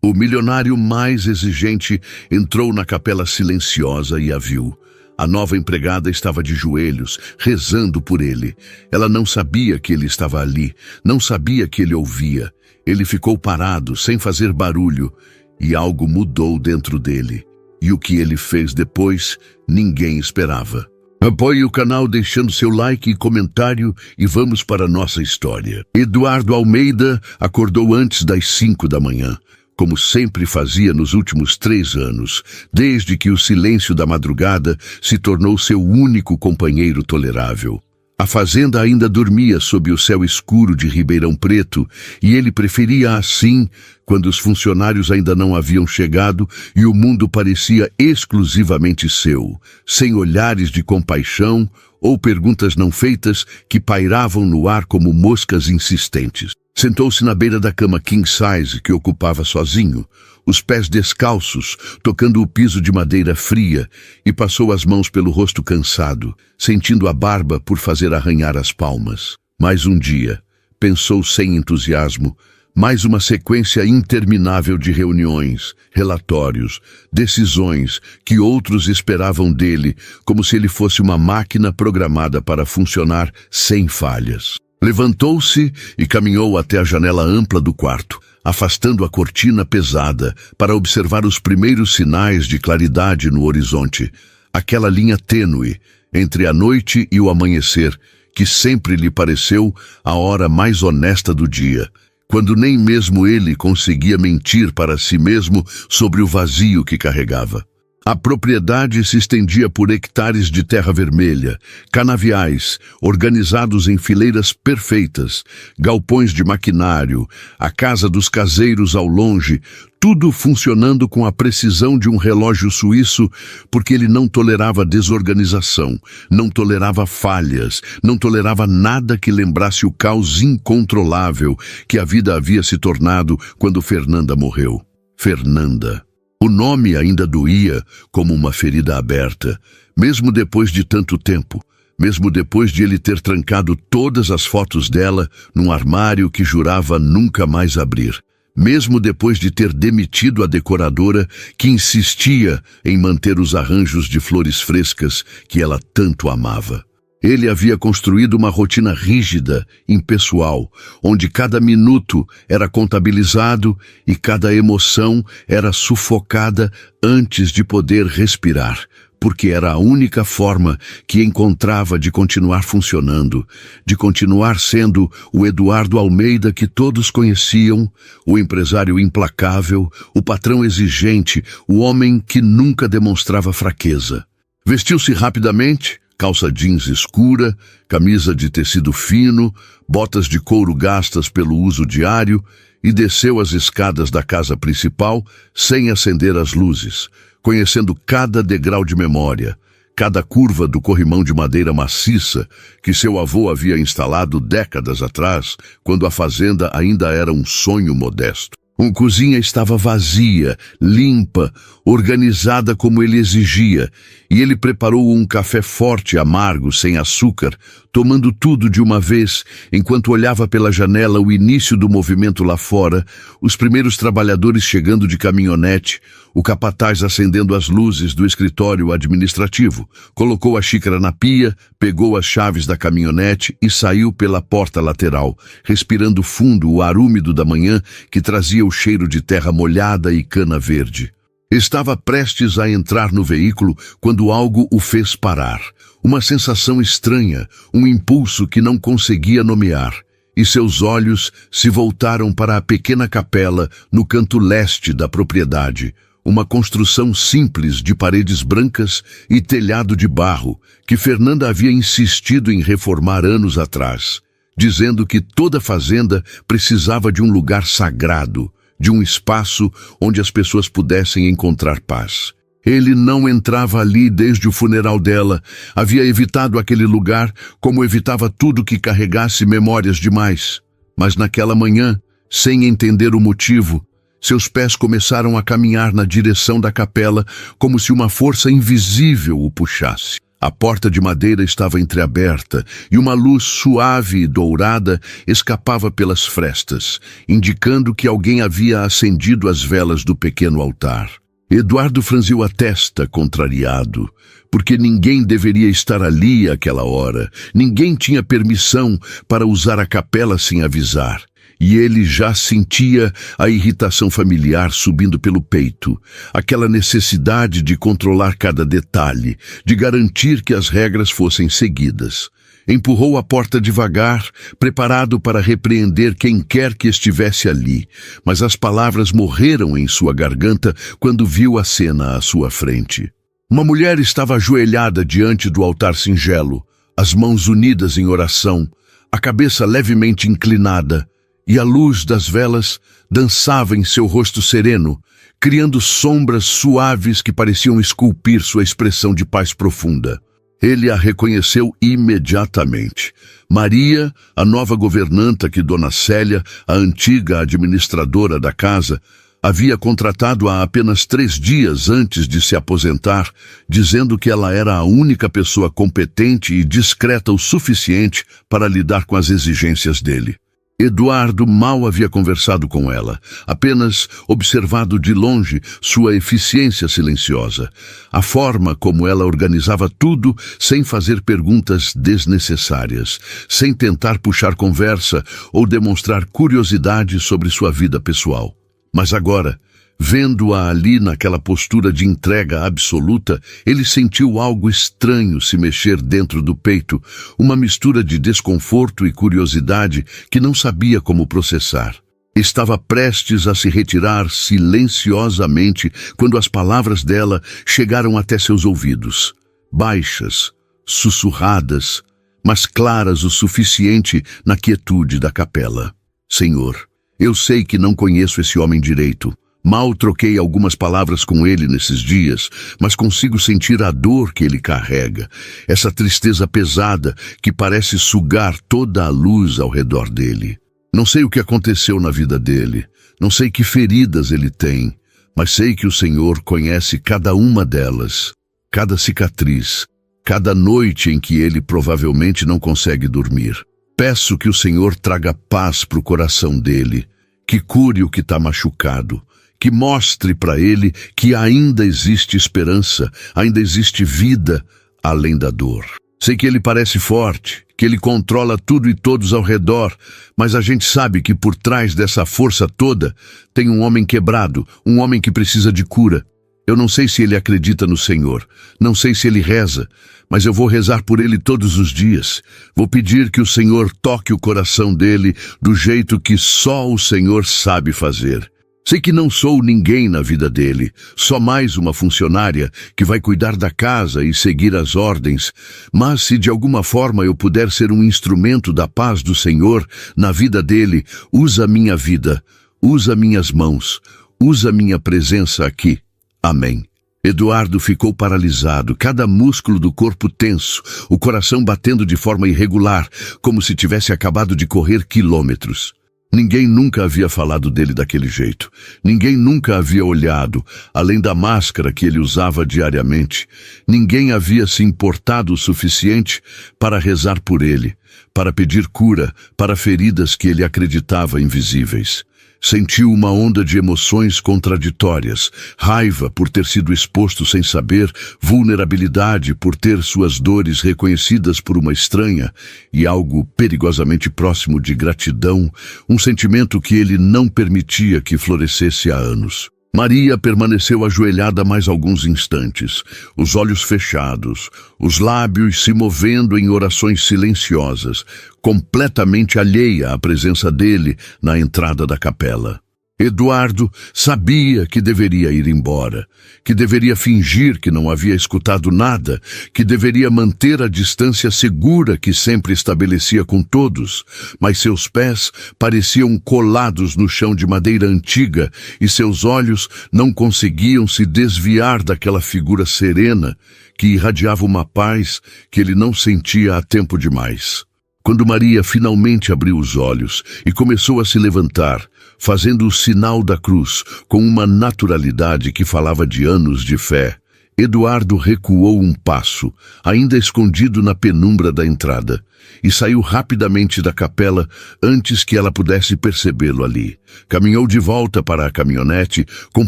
O milionário mais exigente entrou na capela silenciosa e a viu. A nova empregada estava de joelhos, rezando por ele. Ela não sabia que ele estava ali, não sabia que ele ouvia. Ele ficou parado, sem fazer barulho, e algo mudou dentro dele. E o que ele fez depois, ninguém esperava. Apoie o canal deixando seu like e comentário e vamos para a nossa história. Eduardo Almeida acordou antes das 5 da manhã. Como sempre fazia nos últimos 3 anos, desde que o silêncio da madrugada se tornou seu único companheiro tolerável. A fazenda ainda dormia sob o céu escuro de Ribeirão Preto e ele preferia assim, quando os funcionários ainda não haviam chegado e o mundo parecia exclusivamente seu, sem olhares de compaixão ou perguntas não feitas que pairavam no ar como moscas insistentes. Sentou-se na beira da cama king size que ocupava sozinho, os pés descalços, tocando o piso de madeira fria, e passou as mãos pelo rosto cansado, sentindo a barba por fazer arranhar as palmas. Mais um dia, pensou sem entusiasmo, mais uma sequência interminável de reuniões, relatórios, decisões que outros esperavam dele, como se ele fosse uma máquina programada para funcionar sem falhas. Levantou-se e caminhou até a janela ampla do quarto, afastando a cortina pesada para observar os primeiros sinais de claridade no horizonte, aquela linha tênue entre a noite e o amanhecer, que sempre lhe pareceu a hora mais honesta do dia, quando nem mesmo ele conseguia mentir para si mesmo sobre o vazio que carregava. A propriedade se estendia por hectares de terra vermelha, canaviais, organizados em fileiras perfeitas, galpões de maquinário, a casa dos caseiros ao longe, tudo funcionando com a precisão de um relógio suíço, porque ele não tolerava desorganização, não tolerava falhas, não tolerava nada que lembrasse o caos incontrolável que a vida havia se tornado quando Fernanda morreu. Fernanda. O nome ainda doía como uma ferida aberta, mesmo depois de tanto tempo, mesmo depois de ele ter trancado todas as fotos dela num armário que jurava nunca mais abrir, mesmo depois de ter demitido a decoradora que insistia em manter os arranjos de flores frescas que ela tanto amava. Ele havia construído uma rotina rígida, impessoal, onde cada minuto era contabilizado e cada emoção era sufocada antes de poder respirar, porque era a única forma que encontrava de continuar funcionando, de continuar sendo o Eduardo Almeida que todos conheciam, o empresário implacável, o patrão exigente, o homem que nunca demonstrava fraqueza. Vestiu-se rapidamente, calça jeans escura, camisa de tecido fino, botas de couro gastas pelo uso diário e desceu as escadas da casa principal sem acender as luzes, conhecendo cada degrau de memória, cada curva do corrimão de madeira maciça que seu avô havia instalado décadas atrás, quando a fazenda ainda era um sonho modesto. A cozinha estava vazia, limpa, organizada como ele exigia, e ele preparou um café forte, amargo, sem açúcar, tomando tudo de uma vez, enquanto olhava pela janela o início do movimento lá fora, os primeiros trabalhadores chegando de caminhonete, o capataz acendendo as luzes do escritório administrativo, colocou a xícara na pia, pegou as chaves da caminhonete e saiu pela porta lateral, respirando fundo o ar úmido da manhã que trazia o cheiro de terra molhada e cana verde. Estava prestes a entrar no veículo quando algo o fez parar. Uma sensação estranha, um impulso que não conseguia nomear. E seus olhos se voltaram para a pequena capela no canto leste da propriedade, uma construção simples de paredes brancas e telhado de barro que Fernanda havia insistido em reformar anos atrás, dizendo que toda fazenda precisava de um lugar sagrado, de um espaço onde as pessoas pudessem encontrar paz. Ele não entrava ali desde o funeral dela, havia evitado aquele lugar como evitava tudo que carregasse memórias demais. Mas naquela manhã, sem entender o motivo, seus pés começaram a caminhar na direção da capela como se uma força invisível o puxasse. A porta de madeira estava entreaberta e uma luz suave e dourada escapava pelas frestas, indicando que alguém havia acendido as velas do pequeno altar. Eduardo franziu a testa, contrariado, porque ninguém deveria estar ali àquela hora. Ninguém tinha permissão para usar a capela sem avisar. E ele já sentia a irritação familiar subindo pelo peito, aquela necessidade de controlar cada detalhe, de garantir que as regras fossem seguidas. Empurrou a porta devagar, preparado para repreender quem quer que estivesse ali, mas as palavras morreram em sua garganta quando viu a cena à sua frente. Uma mulher estava ajoelhada diante do altar singelo, as mãos unidas em oração, a cabeça levemente inclinada, e a luz das velas dançava em seu rosto sereno, criando sombras suaves que pareciam esculpir sua expressão de paz profunda. Ele a reconheceu imediatamente. Maria, a nova governanta que Dona Célia, a antiga administradora da casa, havia contratado há apenas 3 dias antes de se aposentar, dizendo que ela era a única pessoa competente e discreta o suficiente para lidar com as exigências dele. Eduardo mal havia conversado com ela, apenas observado de longe sua eficiência silenciosa, a forma como ela organizava tudo sem fazer perguntas desnecessárias, sem tentar puxar conversa ou demonstrar curiosidade sobre sua vida pessoal. Mas agora, vendo-a ali naquela postura de entrega absoluta, ele sentiu algo estranho se mexer dentro do peito, uma mistura de desconforto e curiosidade que não sabia como processar. Estava prestes a se retirar silenciosamente quando as palavras dela chegaram até seus ouvidos. Baixas, sussurradas, mas claras o suficiente na quietude da capela. Senhor, eu sei que não conheço esse homem direito. Mal troquei algumas palavras com ele nesses dias, mas consigo sentir a dor que ele carrega, essa tristeza pesada que parece sugar toda a luz ao redor dele. Não sei o que aconteceu na vida dele, não sei que feridas ele tem, mas sei que o Senhor conhece cada uma delas, cada cicatriz, cada noite em que ele provavelmente não consegue dormir. Peço que o Senhor traga paz para o coração dele, que cure o que está machucado, que mostre para ele que ainda existe esperança, ainda existe vida além da dor. Sei que ele parece forte, que ele controla tudo e todos ao redor, mas a gente sabe que por trás dessa força toda tem um homem quebrado, um homem que precisa de cura. Eu não sei se ele acredita no Senhor, não sei se ele reza, mas eu vou rezar por ele todos os dias. Vou pedir que o Senhor toque o coração dele do jeito que só o Senhor sabe fazer. Sei que não sou ninguém na vida dele, só mais uma funcionária que vai cuidar da casa e seguir as ordens, mas se de alguma forma eu puder ser um instrumento da paz do Senhor na vida dele, usa minha vida, usa minhas mãos, usa minha presença aqui. Amém. Eduardo ficou paralisado, cada músculo do corpo tenso, o coração batendo de forma irregular, como se tivesse acabado de correr quilômetros. Ninguém nunca havia falado dele daquele jeito. Ninguém nunca havia olhado, além da máscara que ele usava diariamente. Ninguém havia se importado o suficiente para rezar por ele, para pedir cura para feridas que ele acreditava invisíveis. Sentiu uma onda de emoções contraditórias, raiva por ter sido exposto sem saber, vulnerabilidade por ter suas dores reconhecidas por uma estranha e algo perigosamente próximo de gratidão, um sentimento que ele não permitia que florescesse há anos. Maria permaneceu ajoelhada mais alguns instantes, os olhos fechados, os lábios se movendo em orações silenciosas, completamente alheia à presença dele na entrada da capela. Eduardo sabia que deveria ir embora, que deveria fingir que não havia escutado nada, que deveria manter a distância segura que sempre estabelecia com todos, mas seus pés pareciam colados no chão de madeira antiga e seus olhos não conseguiam se desviar daquela figura serena que irradiava uma paz que ele não sentia há tempo demais. Quando Maria finalmente abriu os olhos e começou a se levantar, fazendo o sinal da cruz com uma naturalidade que falava de anos de fé, Eduardo recuou um passo, ainda escondido na penumbra da entrada, e saiu rapidamente da capela antes que ela pudesse percebê-lo ali. Caminhou de volta para a caminhonete com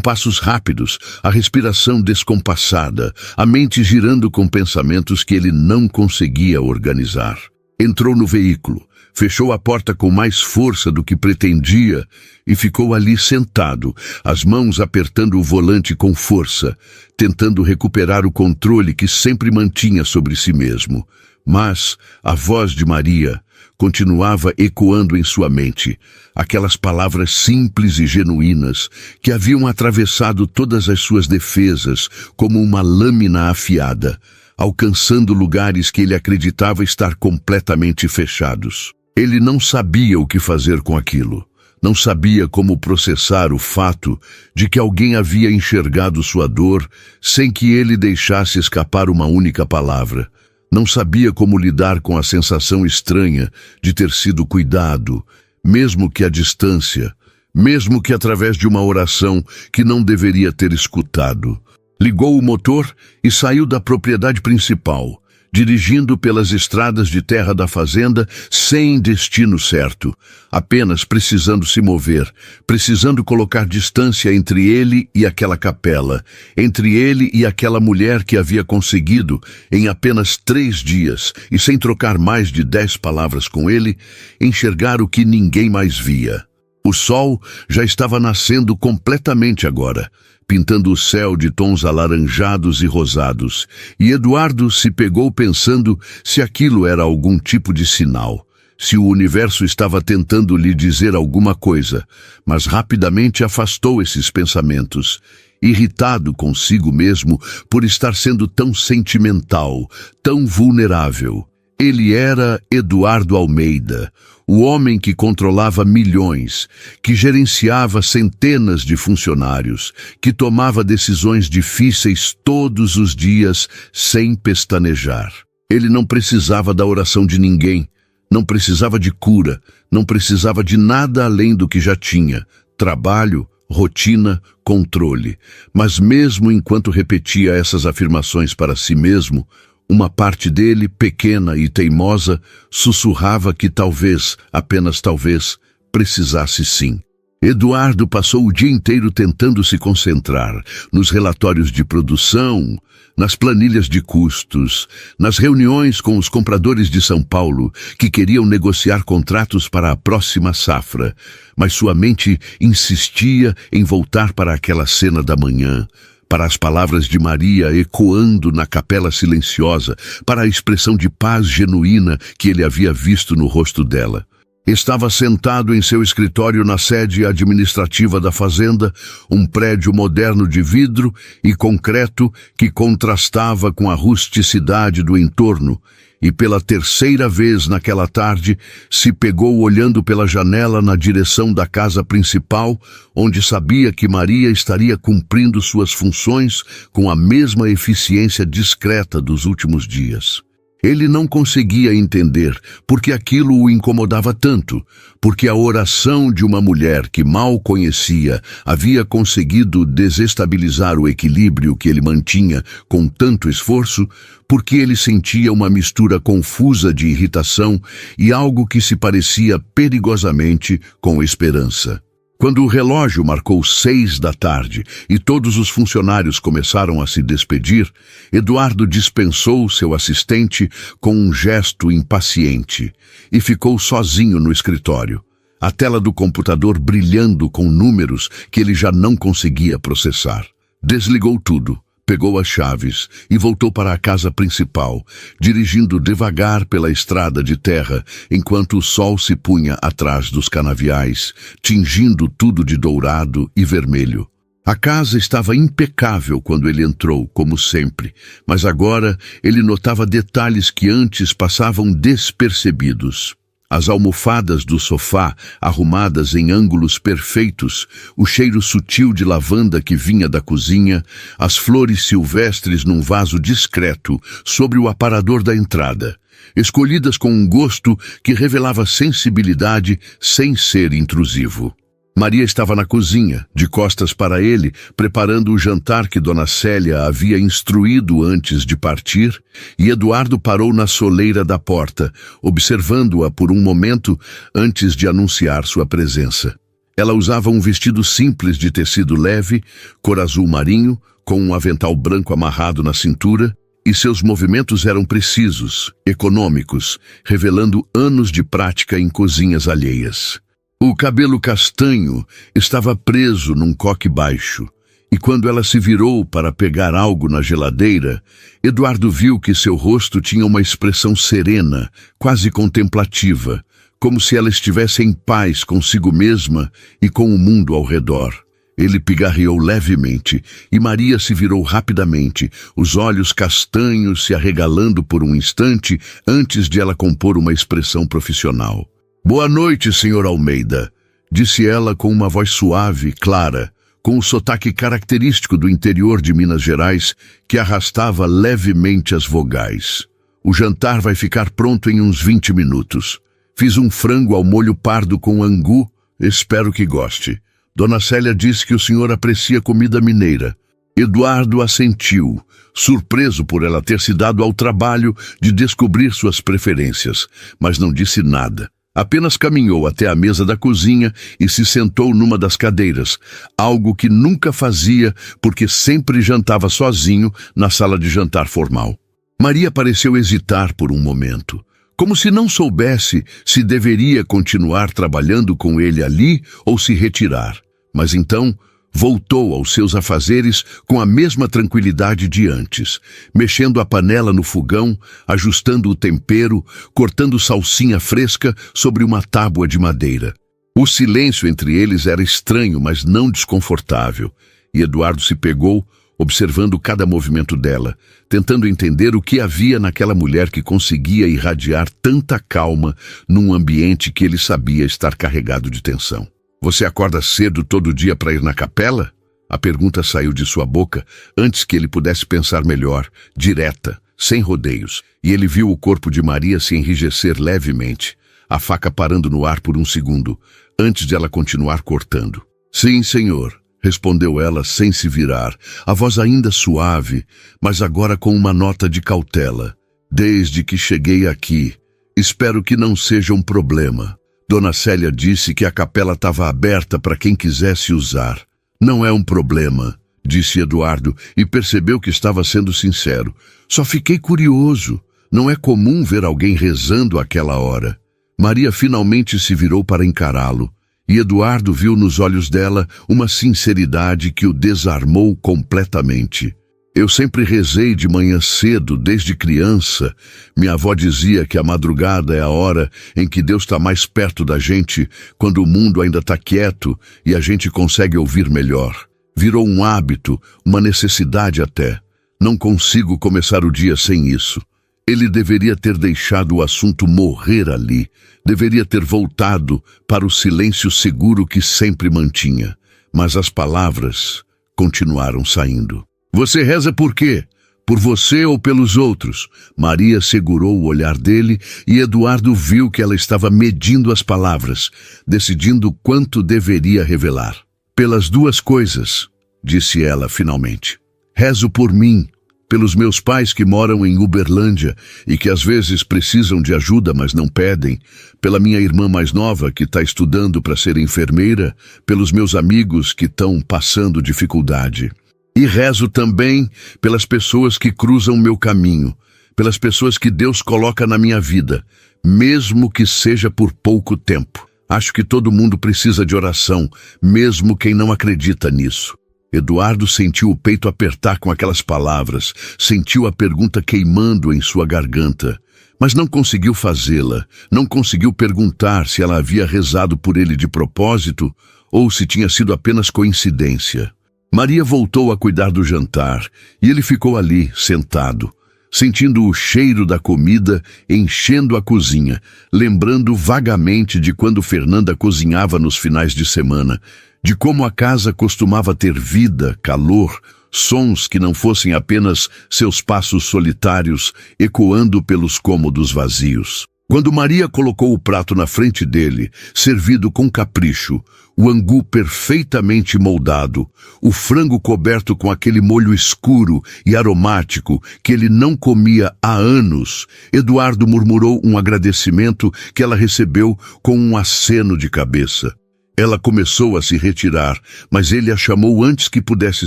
passos rápidos, a respiração descompassada, a mente girando com pensamentos que ele não conseguia organizar. Entrou no veículo, fechou a porta com mais força do que pretendia e ficou ali sentado, as mãos apertando o volante com força, tentando recuperar o controle que sempre mantinha sobre si mesmo. Mas a voz de Maria continuava ecoando em sua mente, aquelas palavras simples e genuínas que haviam atravessado todas as suas defesas como uma lâmina afiada, alcançando lugares que ele acreditava estar completamente fechados. Ele não sabia o que fazer com aquilo. Não sabia como processar o fato de que alguém havia enxergado sua dor sem que ele deixasse escapar uma única palavra. Não sabia como lidar com a sensação estranha de ter sido cuidado, mesmo que à distância, mesmo que através de uma oração que não deveria ter escutado. Ligou o motor e saiu da propriedade principal, dirigindo pelas estradas de terra da fazenda sem destino certo, apenas precisando se mover, precisando colocar distância entre ele e aquela capela, entre ele e aquela mulher que havia conseguido, em apenas 3 dias, e sem trocar mais de 10 palavras com ele, enxergar o que ninguém mais via. O sol já estava nascendo completamente agora, pintando o céu de tons alaranjados e rosados, e Eduardo se pegou pensando se aquilo era algum tipo de sinal, se o universo estava tentando lhe dizer alguma coisa, mas rapidamente afastou esses pensamentos, irritado consigo mesmo por estar sendo tão sentimental, tão vulnerável. Ele era Eduardo Almeida, o homem que controlava milhões, que gerenciava centenas de funcionários, que tomava decisões difíceis todos os dias sem pestanejar. Ele não precisava da oração de ninguém, não precisava de cura, não precisava de nada além do que já tinha: trabalho, rotina, controle. Mas mesmo enquanto repetia essas afirmações para si mesmo, uma parte dele, pequena e teimosa, sussurrava que talvez, apenas talvez, precisasse sim. Eduardo passou o dia inteiro tentando se concentrar nos relatórios de produção, nas planilhas de custos, nas reuniões com os compradores de São Paulo que queriam negociar contratos para a próxima safra, mas sua mente insistia em voltar para aquela cena da manhã, para as palavras de Maria ecoando na capela silenciosa, para a expressão de paz genuína que ele havia visto no rosto dela. Estava sentado em seu escritório na sede administrativa da fazenda, um prédio moderno de vidro e concreto que contrastava com a rusticidade do entorno, e pela 3ª vez naquela tarde se pegou olhando pela janela na direção da casa principal, onde sabia que Maria estaria cumprindo suas funções com a mesma eficiência discreta dos últimos dias. Ele não conseguia entender por que aquilo o incomodava tanto, porque a oração de uma mulher que mal conhecia havia conseguido desestabilizar o equilíbrio que ele mantinha com tanto esforço, porque ele sentia uma mistura confusa de irritação e algo que se parecia perigosamente com esperança. Quando o relógio marcou 6 da tarde e todos os funcionários começaram a se despedir, Eduardo dispensou seu assistente com um gesto impaciente e ficou sozinho no escritório, a tela do computador brilhando com números que ele já não conseguia processar. Desligou tudo, pegou as chaves e voltou para a casa principal, dirigindo devagar pela estrada de terra, enquanto o sol se punha atrás dos canaviais, tingindo tudo de dourado e vermelho. A casa estava impecável quando ele entrou, como sempre, mas agora ele notava detalhes que antes passavam despercebidos. As almofadas do sofá, arrumadas em ângulos perfeitos, o cheiro sutil de lavanda que vinha da cozinha, as flores silvestres num vaso discreto sobre o aparador da entrada, escolhidas com um gosto que revelava sensibilidade sem ser intrusivo. Maria estava na cozinha, de costas para ele, preparando o jantar que Dona Célia havia instruído antes de partir, e Eduardo parou na soleira da porta, observando-a por um momento antes de anunciar sua presença. Ela usava um vestido simples de tecido leve, cor azul marinho, com um avental branco amarrado na cintura, e seus movimentos eram precisos, econômicos, revelando anos de prática em cozinhas alheias. O cabelo castanho estava preso num coque baixo, e quando ela se virou para pegar algo na geladeira, Eduardo viu que seu rosto tinha uma expressão serena, quase contemplativa, como se ela estivesse em paz consigo mesma e com o mundo ao redor. Ele pigarreou levemente, e Maria se virou rapidamente, os olhos castanhos se arregalando por um instante antes de ela compor uma expressão profissional. "Boa noite, Sr. Almeida", disse ela com uma voz suave, clara, com o sotaque característico do interior de Minas Gerais, que arrastava levemente as vogais. "O jantar vai ficar pronto em uns 20 minutos. Fiz um frango ao molho pardo com angu, espero que goste. Dona Célia disse que o senhor aprecia comida mineira." Eduardo assentiu, surpreso por ela ter se dado ao trabalho de descobrir suas preferências, mas não disse nada. Apenas caminhou até a mesa da cozinha e se sentou numa das cadeiras, algo que nunca fazia porque sempre jantava sozinho na sala de jantar formal. Maria pareceu hesitar por um momento, como se não soubesse se deveria continuar trabalhando com ele ali ou se retirar. Mas então voltou aos seus afazeres com a mesma tranquilidade de antes, mexendo a panela no fogão, ajustando o tempero, cortando salsinha fresca sobre uma tábua de madeira. O silêncio entre eles era estranho, mas não desconfortável, e Eduardo se pegou, observando cada movimento dela, tentando entender o que havia naquela mulher que conseguia irradiar tanta calma num ambiente que ele sabia estar carregado de tensão. "Você acorda cedo todo dia para ir na capela?" A pergunta saiu de sua boca antes que ele pudesse pensar melhor, direta, sem rodeios, e ele viu o corpo de Maria se enrijecer levemente, a faca parando no ar por um segundo, antes de ela continuar cortando. "Sim, senhor", respondeu ela sem se virar, a voz ainda suave, mas agora com uma nota de cautela. "Desde que cheguei aqui, espero que não seja um problema. Dona Célia disse que a capela estava aberta para quem quisesse usar." "Não é um problema", disse Eduardo, e percebeu que estava sendo sincero. "Só fiquei curioso. Não é comum ver alguém rezando àquela hora." Maria finalmente se virou para encará-lo, e Eduardo viu nos olhos dela uma sinceridade que o desarmou completamente. "Eu sempre rezei de manhã cedo, desde criança. Minha avó dizia que a madrugada é a hora em que Deus está mais perto da gente, quando o mundo ainda está quieto e a gente consegue ouvir melhor. Virou um hábito, uma necessidade até. Não consigo começar o dia sem isso." Ele deveria ter deixado o assunto morrer ali, deveria ter voltado para o silêncio seguro que sempre mantinha, mas as palavras continuaram saindo. "Você reza por quê? Por você ou pelos outros?" Maria segurou o olhar dele e Eduardo viu que ela estava medindo as palavras, decidindo quanto deveria revelar. "Pelas duas coisas", disse ela finalmente. "Rezo por mim, pelos meus pais que moram em Uberlândia e que às vezes precisam de ajuda, mas não pedem, pela minha irmã mais nova que está estudando para ser enfermeira, pelos meus amigos que estão passando dificuldade. E rezo também pelas pessoas que cruzam meu caminho, pelas pessoas que Deus coloca na minha vida, mesmo que seja por pouco tempo. Acho que todo mundo precisa de oração, mesmo quem não acredita nisso." Eduardo sentiu o peito apertar com aquelas palavras, sentiu a pergunta queimando em sua garganta, mas não conseguiu fazê-la, não conseguiu perguntar se ela havia rezado por ele de propósito ou se tinha sido apenas coincidência. Maria voltou a cuidar do jantar e ele ficou ali, sentado, sentindo o cheiro da comida enchendo a cozinha, lembrando vagamente de quando Fernanda cozinhava nos finais de semana, de como a casa costumava ter vida, calor, sons que não fossem apenas seus passos solitários ecoando pelos cômodos vazios. Quando Maria colocou o prato na frente dele, servido com capricho, o angu perfeitamente moldado, o frango coberto com aquele molho escuro e aromático que ele não comia há anos, Eduardo murmurou um agradecimento que ela recebeu com um aceno de cabeça. Ela começou a se retirar, mas ele a chamou antes que pudesse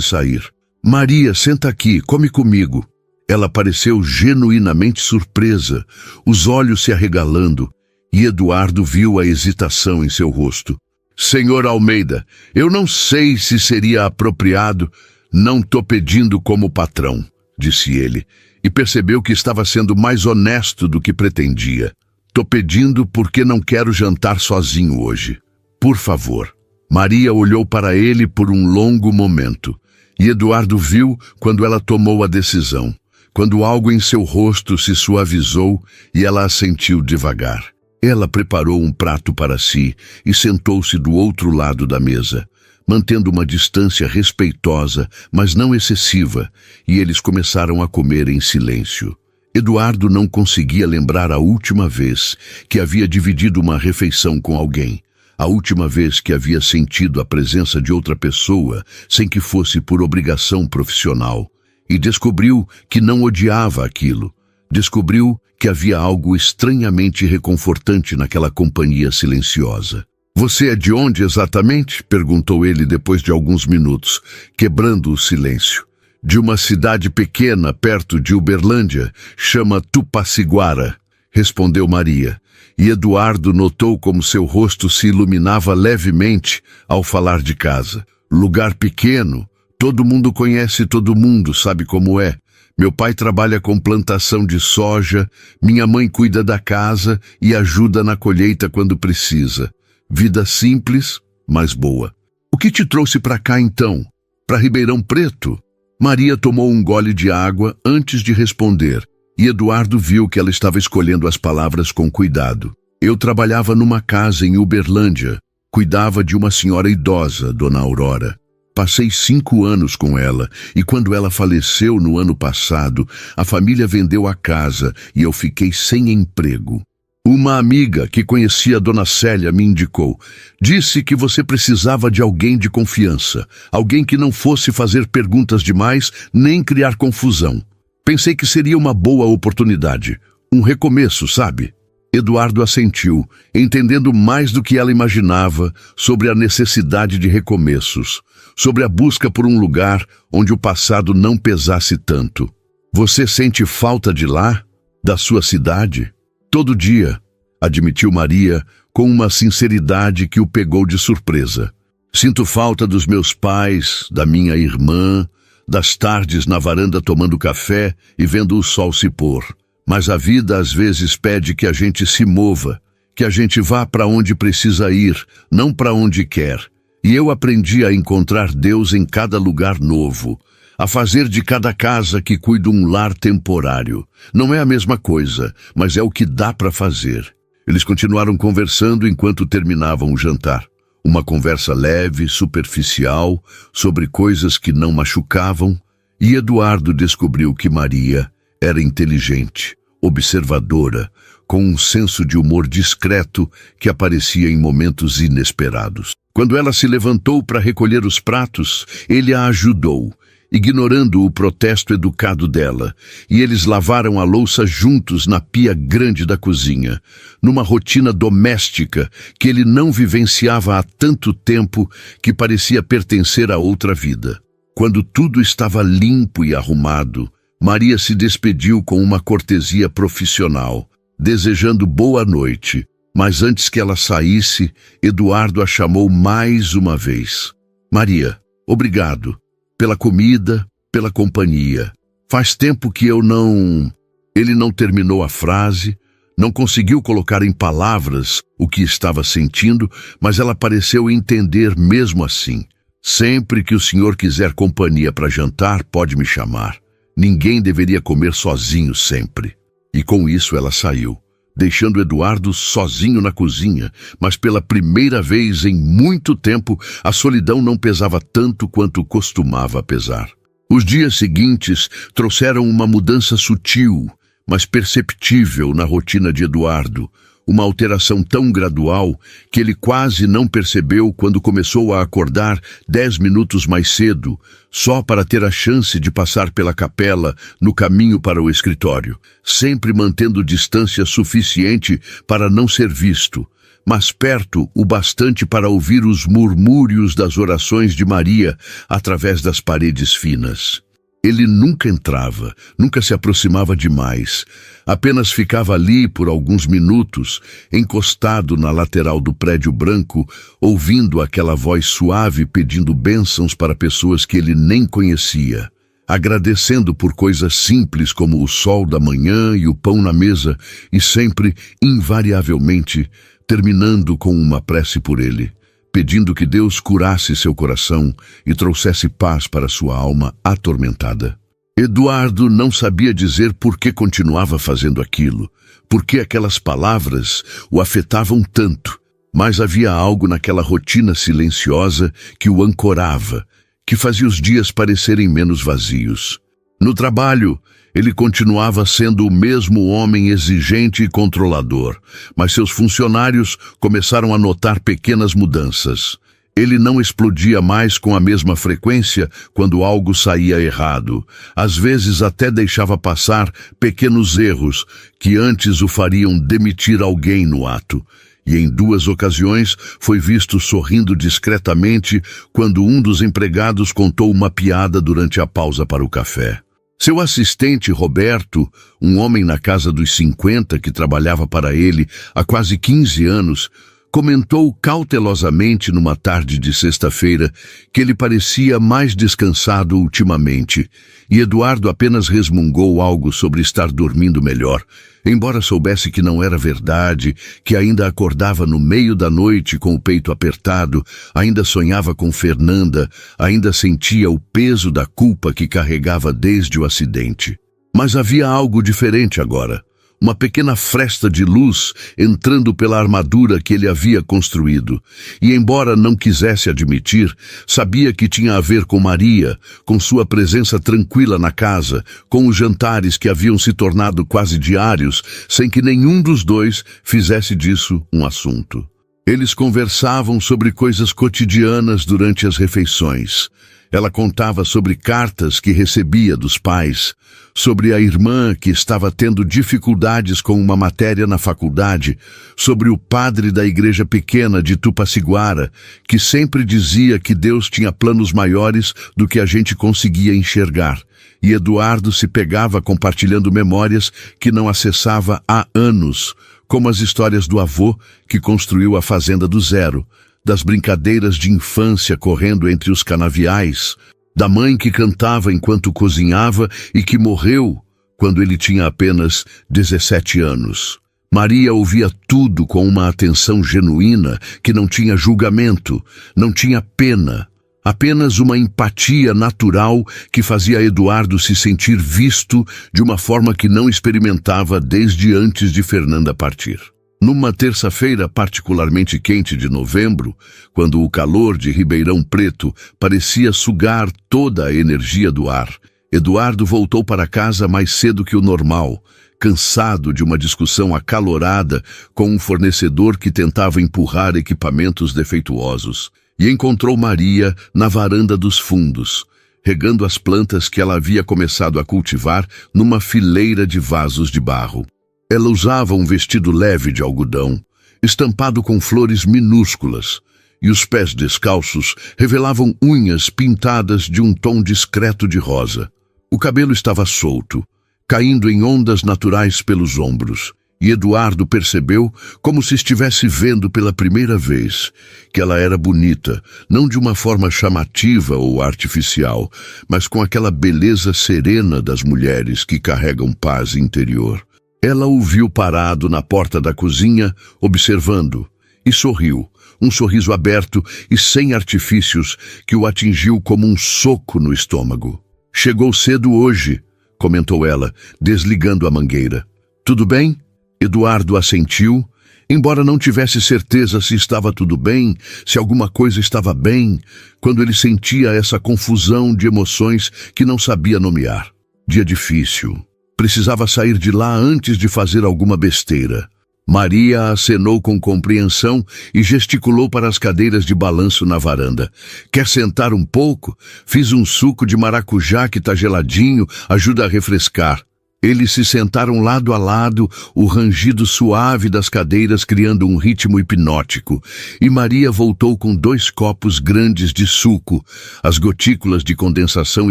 sair. Maria, senta aqui, come comigo. Ela pareceu genuinamente surpresa, os olhos se arregalando, e Eduardo viu a hesitação em seu rosto. Senhor Almeida, eu não sei se seria apropriado, não tô pedindo como patrão, disse ele, e percebeu que estava sendo mais honesto do que pretendia. Tô pedindo porque não quero jantar sozinho hoje. Por favor. Maria olhou para ele por um longo momento, e Eduardo viu quando ela tomou a decisão, quando algo em seu rosto se suavizou e ela assentiu devagar. Ela preparou um prato para si e sentou-se do outro lado da mesa, mantendo uma distância respeitosa, mas não excessiva, e eles começaram a comer em silêncio. Eduardo não conseguia lembrar a última vez que havia dividido uma refeição com alguém, a última vez que havia sentido a presença de outra pessoa sem que fosse por obrigação profissional, e descobriu que não odiava aquilo. Descobriu que havia algo estranhamente reconfortante naquela companhia silenciosa. Você é de onde exatamente? Perguntou ele depois de alguns minutos, quebrando o silêncio. De uma cidade pequena perto de Uberlândia, chama Tupaciguara, respondeu Maria, e Eduardo notou como seu rosto se iluminava levemente ao falar de casa. Lugar pequeno, todo mundo conhece todo mundo, sabe como é. Meu pai trabalha com plantação de soja, minha mãe cuida da casa e ajuda na colheita quando precisa. Vida simples, mas boa. O que te trouxe para cá então? Para Ribeirão Preto? Maria tomou um gole de água antes de responder, e Eduardo viu que ela estava escolhendo as palavras com cuidado. Eu trabalhava numa casa em Uberlândia, cuidava de uma senhora idosa, Dona Aurora. Passei 5 anos com ela, e quando ela faleceu no ano passado, a família vendeu a casa e eu fiquei sem emprego. Uma amiga que conhecia a Dona Célia me indicou. Disse que você precisava de alguém de confiança, alguém que não fosse fazer perguntas demais nem criar confusão. Pensei que seria uma boa oportunidade, um recomeço, sabe? Eduardo assentiu, entendendo mais do que ela imaginava sobre a necessidade de recomeços, sobre a busca por um lugar onde o passado não pesasse tanto. Você sente falta de lá? Da sua cidade? Todo dia, admitiu Maria com uma sinceridade que o pegou de surpresa. Sinto falta dos meus pais, da minha irmã, das tardes na varanda tomando café e vendo o sol se pôr. Mas a vida às vezes pede que a gente se mova, que a gente vá para onde precisa ir, não para onde quer. E eu aprendi a encontrar Deus em cada lugar novo, a fazer de cada casa que cuido um lar temporário. Não é a mesma coisa, mas é o que dá para fazer. Eles continuaram conversando enquanto terminavam o jantar. Uma conversa leve, superficial, sobre coisas que não machucavam, e Eduardo descobriu que Maria era inteligente, observadora, com um senso de humor discreto que aparecia em momentos inesperados. Quando ela se levantou para recolher os pratos, ele a ajudou, ignorando o protesto educado dela, e eles lavaram a louça juntos na pia grande da cozinha, numa rotina doméstica que ele não vivenciava há tanto tempo que parecia pertencer a outra vida. Quando tudo estava limpo e arrumado, Maria se despediu com uma cortesia profissional, desejando boa noite, mas antes que ela saísse, Eduardo a chamou mais uma vez. Maria, obrigado. Pela comida, pela companhia. Faz tempo que eu não... Ele não terminou a frase, não conseguiu colocar em palavras o que estava sentindo, mas ela pareceu entender mesmo assim. Sempre que o senhor quiser companhia para jantar, pode me chamar. Ninguém deveria comer sozinho sempre. E com isso ela saiu, deixando Eduardo sozinho na cozinha, mas pela primeira vez em muito tempo, a solidão não pesava tanto quanto costumava pesar. Os dias seguintes trouxeram uma mudança sutil, mas perceptível na rotina de Eduardo, uma alteração tão gradual que ele quase não percebeu quando começou a acordar 10 minutos mais cedo, só para ter a chance de passar pela capela no caminho para o escritório, sempre mantendo distância suficiente para não ser visto, mas perto o bastante para ouvir os murmúrios das orações de Maria através das paredes finas. Ele nunca entrava, nunca se aproximava demais. Apenas ficava ali por alguns minutos, encostado na lateral do prédio branco, ouvindo aquela voz suave pedindo bênçãos para pessoas que ele nem conhecia. Agradecendo por coisas simples como o sol da manhã e o pão na mesa, e sempre, invariavelmente, terminando com uma prece por ele, pedindo que Deus curasse seu coração e trouxesse paz para sua alma atormentada. Eduardo não sabia dizer por que continuava fazendo aquilo, por que aquelas palavras o afetavam tanto, mas havia algo naquela rotina silenciosa que o ancorava, que fazia os dias parecerem menos vazios. No trabalho, ele continuava sendo o mesmo homem exigente e controlador, mas seus funcionários começaram a notar pequenas mudanças. Ele não explodia mais com a mesma frequência quando algo saía errado. Às vezes até deixava passar pequenos erros que antes o fariam demitir alguém no ato. E em 2 ocasiões foi visto sorrindo discretamente quando um dos empregados contou uma piada durante a pausa para o café. Seu assistente, Roberto, um homem na casa dos 50 que trabalhava para ele há quase 15 anos, comentou cautelosamente numa tarde de sexta-feira que ele parecia mais descansado ultimamente, e Eduardo apenas resmungou algo sobre estar dormindo melhor, embora soubesse que não era verdade, que ainda acordava no meio da noite com o peito apertado, ainda sonhava com Fernanda, ainda sentia o peso da culpa que carregava desde o acidente. Mas havia algo diferente agora. Uma pequena fresta de luz entrando pela armadura que ele havia construído, e embora não quisesse admitir, sabia que tinha a ver com Maria, com sua presença tranquila na casa, com os jantares que haviam se tornado quase diários, sem que nenhum dos dois fizesse disso um assunto. Eles conversavam sobre coisas cotidianas durante as refeições. Ela contava sobre cartas que recebia dos pais, sobre a irmã que estava tendo dificuldades com uma matéria na faculdade, sobre o padre da igreja pequena de Tupaciguara, que sempre dizia que Deus tinha planos maiores do que a gente conseguia enxergar. E Eduardo se pegava compartilhando memórias que não acessava há anos, como as histórias do avô que construiu a fazenda do zero, das brincadeiras de infância correndo entre os canaviais, da mãe que cantava enquanto cozinhava e que morreu quando ele tinha apenas 17 anos. Maria ouvia tudo com uma atenção genuína que não tinha julgamento, não tinha pena, apenas uma empatia natural que fazia Eduardo se sentir visto de uma forma que não experimentava desde antes de Fernanda partir. Numa terça-feira particularmente quente de novembro, quando o calor de Ribeirão Preto parecia sugar toda a energia do ar, Eduardo voltou para casa mais cedo que o normal, cansado de uma discussão acalorada com um fornecedor que tentava empurrar equipamentos defeituosos, e encontrou Maria na varanda dos fundos, regando as plantas que ela havia começado a cultivar numa fileira de vasos de barro. Ela usava um vestido leve de algodão, estampado com flores minúsculas, e os pés descalços revelavam unhas pintadas de um tom discreto de rosa. O cabelo estava solto, caindo em ondas naturais pelos ombros, e Eduardo percebeu, como se estivesse vendo pela primeira vez, que ela era bonita, não de uma forma chamativa ou artificial, mas com aquela beleza serena das mulheres que carregam paz interior. Ela o viu parado na porta da cozinha, observando, e sorriu, um sorriso aberto e sem artifícios que o atingiu como um soco no estômago. "Chegou cedo hoje", comentou ela, desligando a mangueira. "Tudo bem?" Eduardo assentiu, embora não tivesse certeza se estava tudo bem, se alguma coisa estava bem, quando ele sentia essa confusão de emoções que não sabia nomear. Dia difícil. Precisava sair de lá antes de fazer alguma besteira. Maria acenou com compreensão e gesticulou para as cadeiras de balanço na varanda. Quer sentar um pouco? Fiz um suco de maracujá que tá geladinho, ajuda a refrescar. Eles se sentaram lado a lado, o rangido suave das cadeiras criando um ritmo hipnótico. E Maria voltou com 2 copos grandes de suco, as gotículas de condensação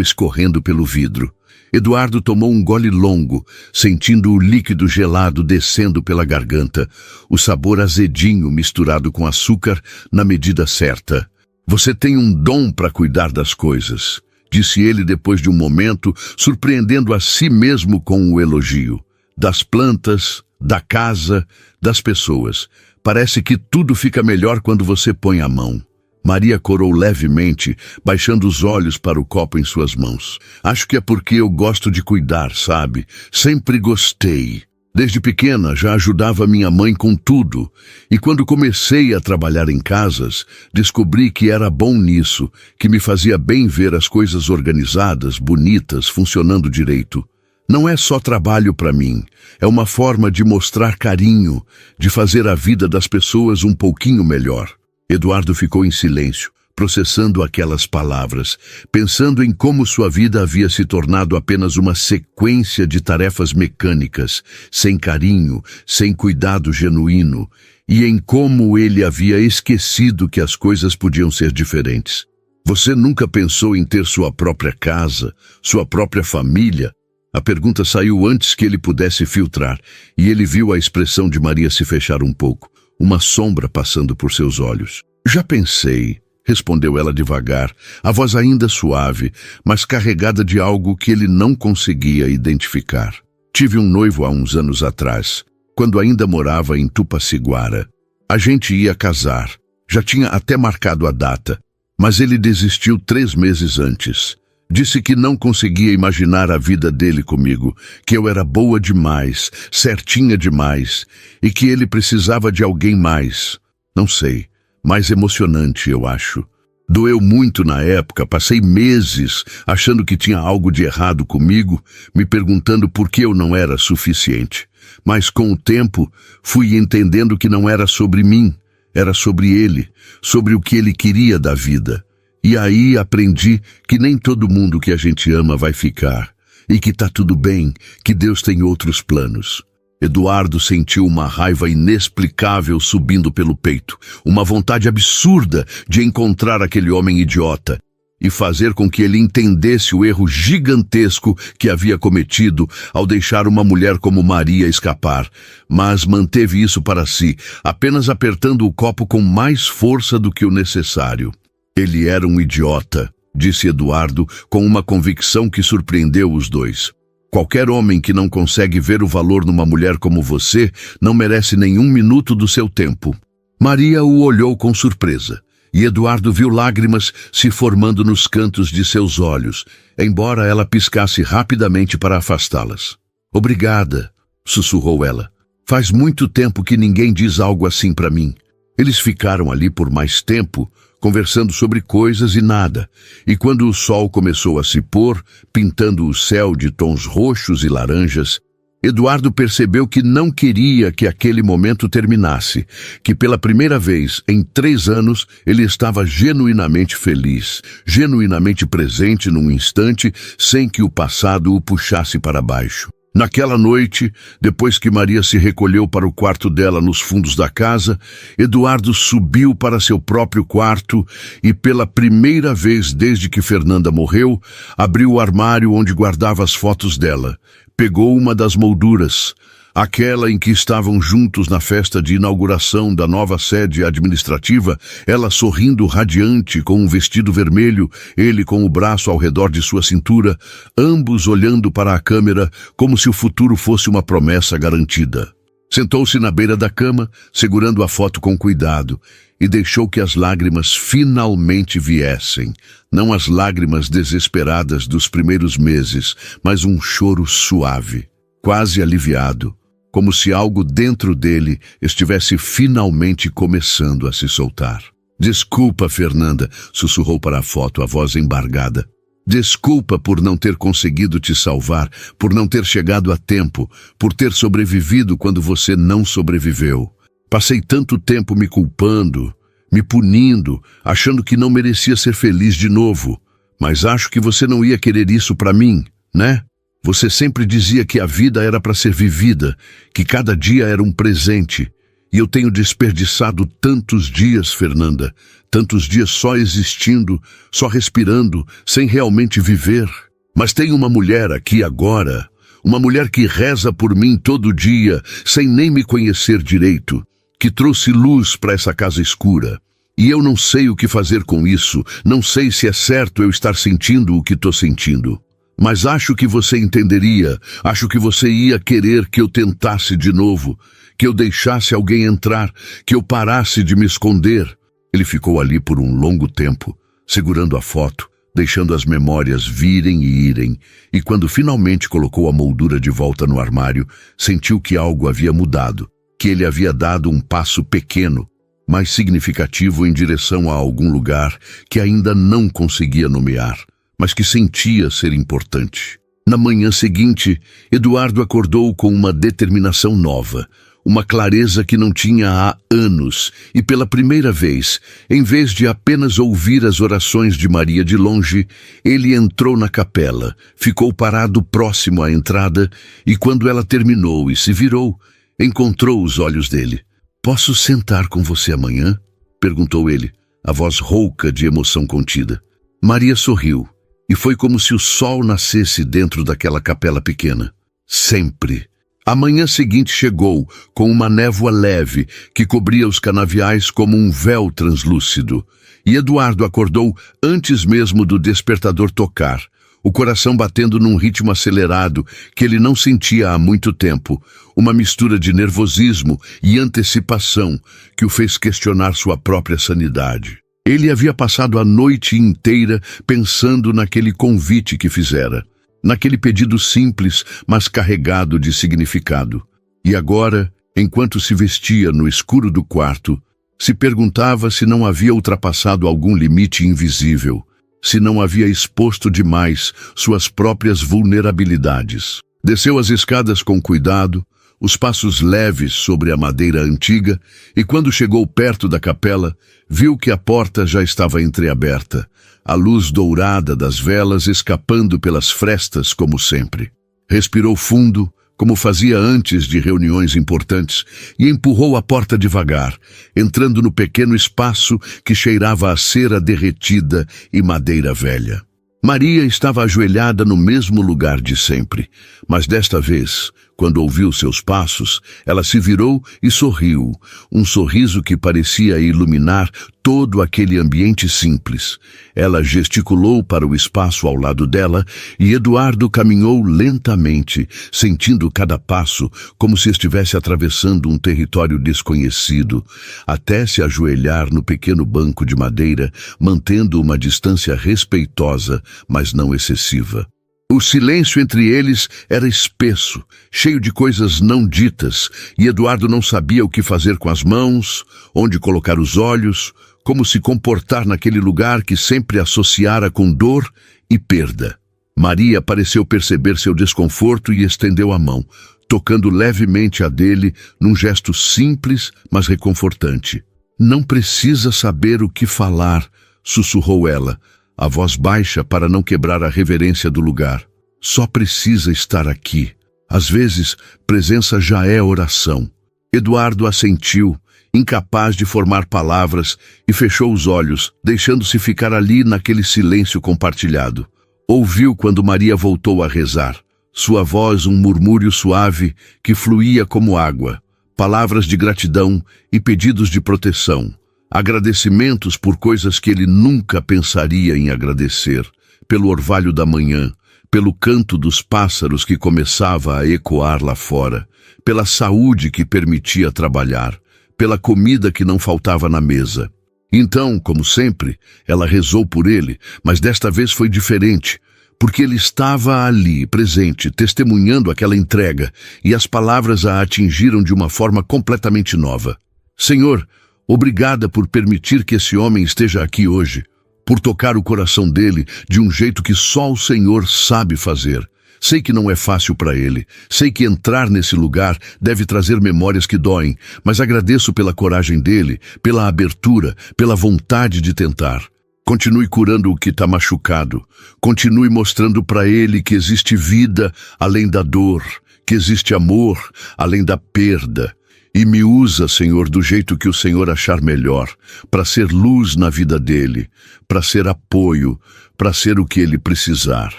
escorrendo pelo vidro. Eduardo tomou um gole longo, sentindo o líquido gelado descendo pela garganta, o sabor azedinho misturado com açúcar na medida certa. Você tem um dom para cuidar das coisas, disse ele depois de um momento, surpreendendo a si mesmo com o elogio. Das plantas, da casa, das pessoas. Parece que tudo fica melhor quando você põe a mão. Maria corou levemente, baixando os olhos para o copo em suas mãos. Acho que é porque eu gosto de cuidar, sabe? Sempre gostei. Desde pequena já ajudava minha mãe com tudo. E quando comecei a trabalhar em casas, descobri que era bom nisso, que me fazia bem ver as coisas organizadas, bonitas, funcionando direito. Não é só trabalho para mim, é uma forma de mostrar carinho, de fazer a vida das pessoas um pouquinho melhor. Eduardo ficou em silêncio, processando aquelas palavras, pensando em como sua vida havia se tornado apenas uma sequência de tarefas mecânicas, sem carinho, sem cuidado genuíno, e em como ele havia esquecido que as coisas podiam ser diferentes. Você nunca pensou em ter sua própria casa, sua própria família? A pergunta saiu antes que ele pudesse filtrar, e ele viu a expressão de Maria se fechar um pouco. Uma sombra passando por seus olhos. Já pensei, respondeu ela devagar, a voz ainda suave, mas carregada de algo que ele não conseguia identificar. Tive um noivo há uns anos atrás, quando ainda morava em Tupaciguara. A gente ia casar, já tinha até marcado a data, mas ele desistiu 3 meses antes. Disse que não conseguia imaginar a vida dele comigo, que eu era boa demais, certinha demais, e que ele precisava de alguém mais. Não sei, mais emocionante, eu acho. Doeu muito na época, passei meses achando que tinha algo de errado comigo, me perguntando por que eu não era suficiente. Mas com o tempo, fui entendendo que não era sobre mim, era sobre ele, sobre o que ele queria da vida. E aí aprendi que nem todo mundo que a gente ama vai ficar, e que tá tudo bem, que Deus tem outros planos. Eduardo sentiu uma raiva inexplicável subindo pelo peito, uma vontade absurda de encontrar aquele homem idiota e fazer com que ele entendesse o erro gigantesco que havia cometido ao deixar uma mulher como Maria escapar, mas manteve isso para si, apenas apertando o copo com mais força do que o necessário. Ele era um idiota, disse Eduardo com uma convicção que surpreendeu os dois. Qualquer homem que não consegue ver o valor numa mulher como você não merece nenhum minuto do seu tempo. Maria o olhou com surpresa, e Eduardo viu lágrimas se formando nos cantos de seus olhos, embora ela piscasse rapidamente para afastá-las. Obrigada, sussurrou ela. Faz muito tempo que ninguém diz algo assim para mim. Eles ficaram ali por mais tempo, conversando sobre coisas e nada, e quando o sol começou a se pôr, pintando o céu de tons roxos e laranjas, Eduardo percebeu que não queria que aquele momento terminasse, que pela primeira vez em 3 anos ele estava genuinamente feliz, genuinamente presente num instante, sem que o passado o puxasse para baixo. Naquela noite, depois que Maria se recolheu para o quarto dela nos fundos da casa, Eduardo subiu para seu próprio quarto e, pela primeira vez desde que Fernanda morreu, abriu o armário onde guardava as fotos dela. Pegou uma das molduras, aquela em que estavam juntos na festa de inauguração da nova sede administrativa, ela sorrindo radiante com um vestido vermelho, ele com o braço ao redor de sua cintura, ambos olhando para a câmera como se o futuro fosse uma promessa garantida. Sentou-se na beira da cama, segurando a foto com cuidado, e deixou que as lágrimas finalmente viessem. Não as lágrimas desesperadas dos primeiros meses, mas um choro suave, quase aliviado, como se algo dentro dele estivesse finalmente começando a se soltar. Desculpa, Fernanda, sussurrou para a foto, a voz embargada. Desculpa por não ter conseguido te salvar, por não ter chegado a tempo, por ter sobrevivido quando você não sobreviveu. Passei tanto tempo me culpando, me punindo, achando que não merecia ser feliz de novo. Mas acho que você não ia querer isso para mim, né? Você sempre dizia que a vida era para ser vivida, que cada dia era um presente. E eu tenho desperdiçado tantos dias, Fernanda, tantos dias só existindo, só respirando, sem realmente viver. Mas tem uma mulher aqui agora, uma mulher que reza por mim todo dia, sem nem me conhecer direito, que trouxe luz para essa casa escura. E eu não sei o que fazer com isso, não sei se é certo eu estar sentindo o que estou sentindo. Mas acho que você entenderia, acho que você ia querer que eu tentasse de novo, que eu deixasse alguém entrar, que eu parasse de me esconder. Ele ficou ali por um longo tempo, segurando a foto, deixando as memórias virem e irem, e quando finalmente colocou a moldura de volta no armário, sentiu que algo havia mudado, que ele havia dado um passo pequeno, mas significativo em direção a algum lugar que ainda não conseguia nomear, mas que sentia ser importante. Na manhã seguinte, Eduardo acordou com uma determinação nova, uma clareza que não tinha há anos, e pela primeira vez, em vez de apenas ouvir as orações de Maria de longe, ele entrou na capela, ficou parado próximo à entrada, e quando ela terminou e se virou, encontrou os olhos dele. "Posso sentar com você amanhã?" perguntou ele, a voz rouca de emoção contida. Maria sorriu, e foi como se o sol nascesse dentro daquela capela pequena. Sempre. A manhã seguinte chegou, com uma névoa leve que cobria os canaviais como um véu translúcido. E Eduardo acordou antes mesmo do despertador tocar, o coração batendo num ritmo acelerado que ele não sentia há muito tempo, uma mistura de nervosismo e antecipação que o fez questionar sua própria sanidade. Ele havia passado a noite inteira pensando naquele convite que fizera, naquele pedido simples, mas carregado de significado. E agora, enquanto se vestia no escuro do quarto, se perguntava se não havia ultrapassado algum limite invisível, se não havia exposto demais suas próprias vulnerabilidades. Desceu as escadas com cuidado, os passos leves sobre a madeira antiga, e quando chegou perto da capela, viu que a porta já estava entreaberta, a luz dourada das velas escapando pelas frestas como sempre. Respirou fundo, como fazia antes de reuniões importantes, e empurrou a porta devagar, entrando no pequeno espaço que cheirava a cera derretida e madeira velha. Maria estava ajoelhada no mesmo lugar de sempre, mas desta vez, quando ouviu seus passos, ela se virou e sorriu, um sorriso que parecia iluminar todo aquele ambiente simples. Ela gesticulou para o espaço ao lado dela e Eduardo caminhou lentamente, sentindo cada passo como se estivesse atravessando um território desconhecido, até se ajoelhar no pequeno banco de madeira, mantendo uma distância respeitosa, mas não excessiva. O silêncio entre eles era espesso, cheio de coisas não ditas, e Eduardo não sabia o que fazer com as mãos, onde colocar os olhos, como se comportar naquele lugar que sempre associara com dor e perda. Maria pareceu perceber seu desconforto e estendeu a mão, tocando levemente a dele num gesto simples, mas reconfortante. "Não precisa saber o que falar", sussurrou ela, a voz baixa para não quebrar a reverência do lugar. "Só precisa estar aqui. Às vezes, presença já é oração." Eduardo assentiu, incapaz de formar palavras, e fechou os olhos, deixando-se ficar ali naquele silêncio compartilhado. Ouviu quando Maria voltou a rezar. Sua voz um murmúrio suave que fluía como água, palavras de gratidão e pedidos de proteção. Agradecimentos por coisas que ele nunca pensaria em agradecer, pelo orvalho da manhã, pelo canto dos pássaros que começava a ecoar lá fora, pela saúde que permitia trabalhar, pela comida que não faltava na mesa. Então, como sempre, ela rezou por ele, mas desta vez foi diferente, porque ele estava ali, presente, testemunhando aquela entrega, e as palavras a atingiram de uma forma completamente nova. "Senhor, obrigada por permitir que esse homem esteja aqui hoje, por tocar o coração dele de um jeito que só o Senhor sabe fazer. Sei que não é fácil para ele. Sei que entrar nesse lugar deve trazer memórias que doem, mas agradeço pela coragem dele, pela abertura, pela vontade de tentar. Continue curando o que está machucado. Continue mostrando para ele que existe vida além da dor, que existe amor além da perda. E me usa, Senhor, do jeito que o Senhor achar melhor, para ser luz na vida dele, para ser apoio, para ser o que ele precisar.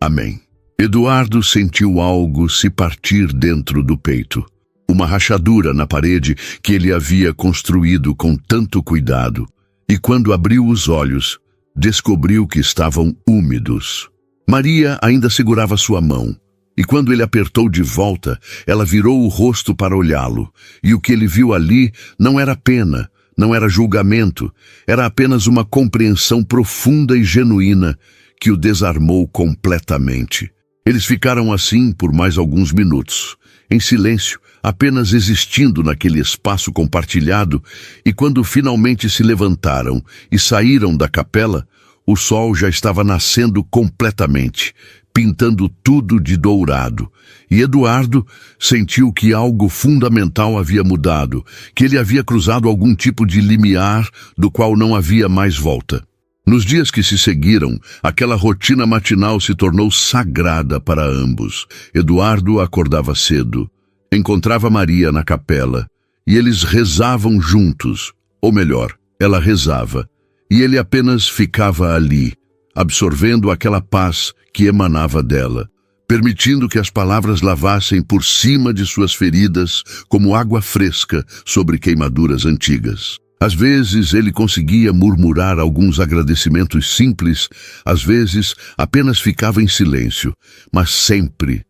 Amém. Eduardo sentiu algo se partir dentro do peito. Uma rachadura na parede que ele havia construído com tanto cuidado. E quando abriu os olhos, descobriu que estavam úmidos. Maria ainda segurava sua mão. E quando ele apertou de volta, ela virou o rosto para olhá-lo. E o que ele viu ali não era pena, não era julgamento. Era apenas uma compreensão profunda e genuína que o desarmou completamente. Eles ficaram assim por mais alguns minutos, em silêncio, apenas existindo naquele espaço compartilhado, e quando finalmente se levantaram e saíram da capela, o sol já estava nascendo completamente, pintando tudo de dourado, e Eduardo sentiu que algo fundamental havia mudado, que ele havia cruzado algum tipo de limiar do qual não havia mais volta. Nos dias que se seguiram, aquela rotina matinal se tornou sagrada para ambos. Eduardo acordava cedo, encontrava Maria na capela, e eles rezavam juntos, ou melhor, ela rezava, e ele apenas ficava ali, absorvendo aquela paz que emanava dela, permitindo que as palavras lavassem por cima de suas feridas como água fresca sobre queimaduras antigas. Às vezes ele conseguia murmurar alguns agradecimentos simples, às vezes apenas ficava em silêncio, mas sempre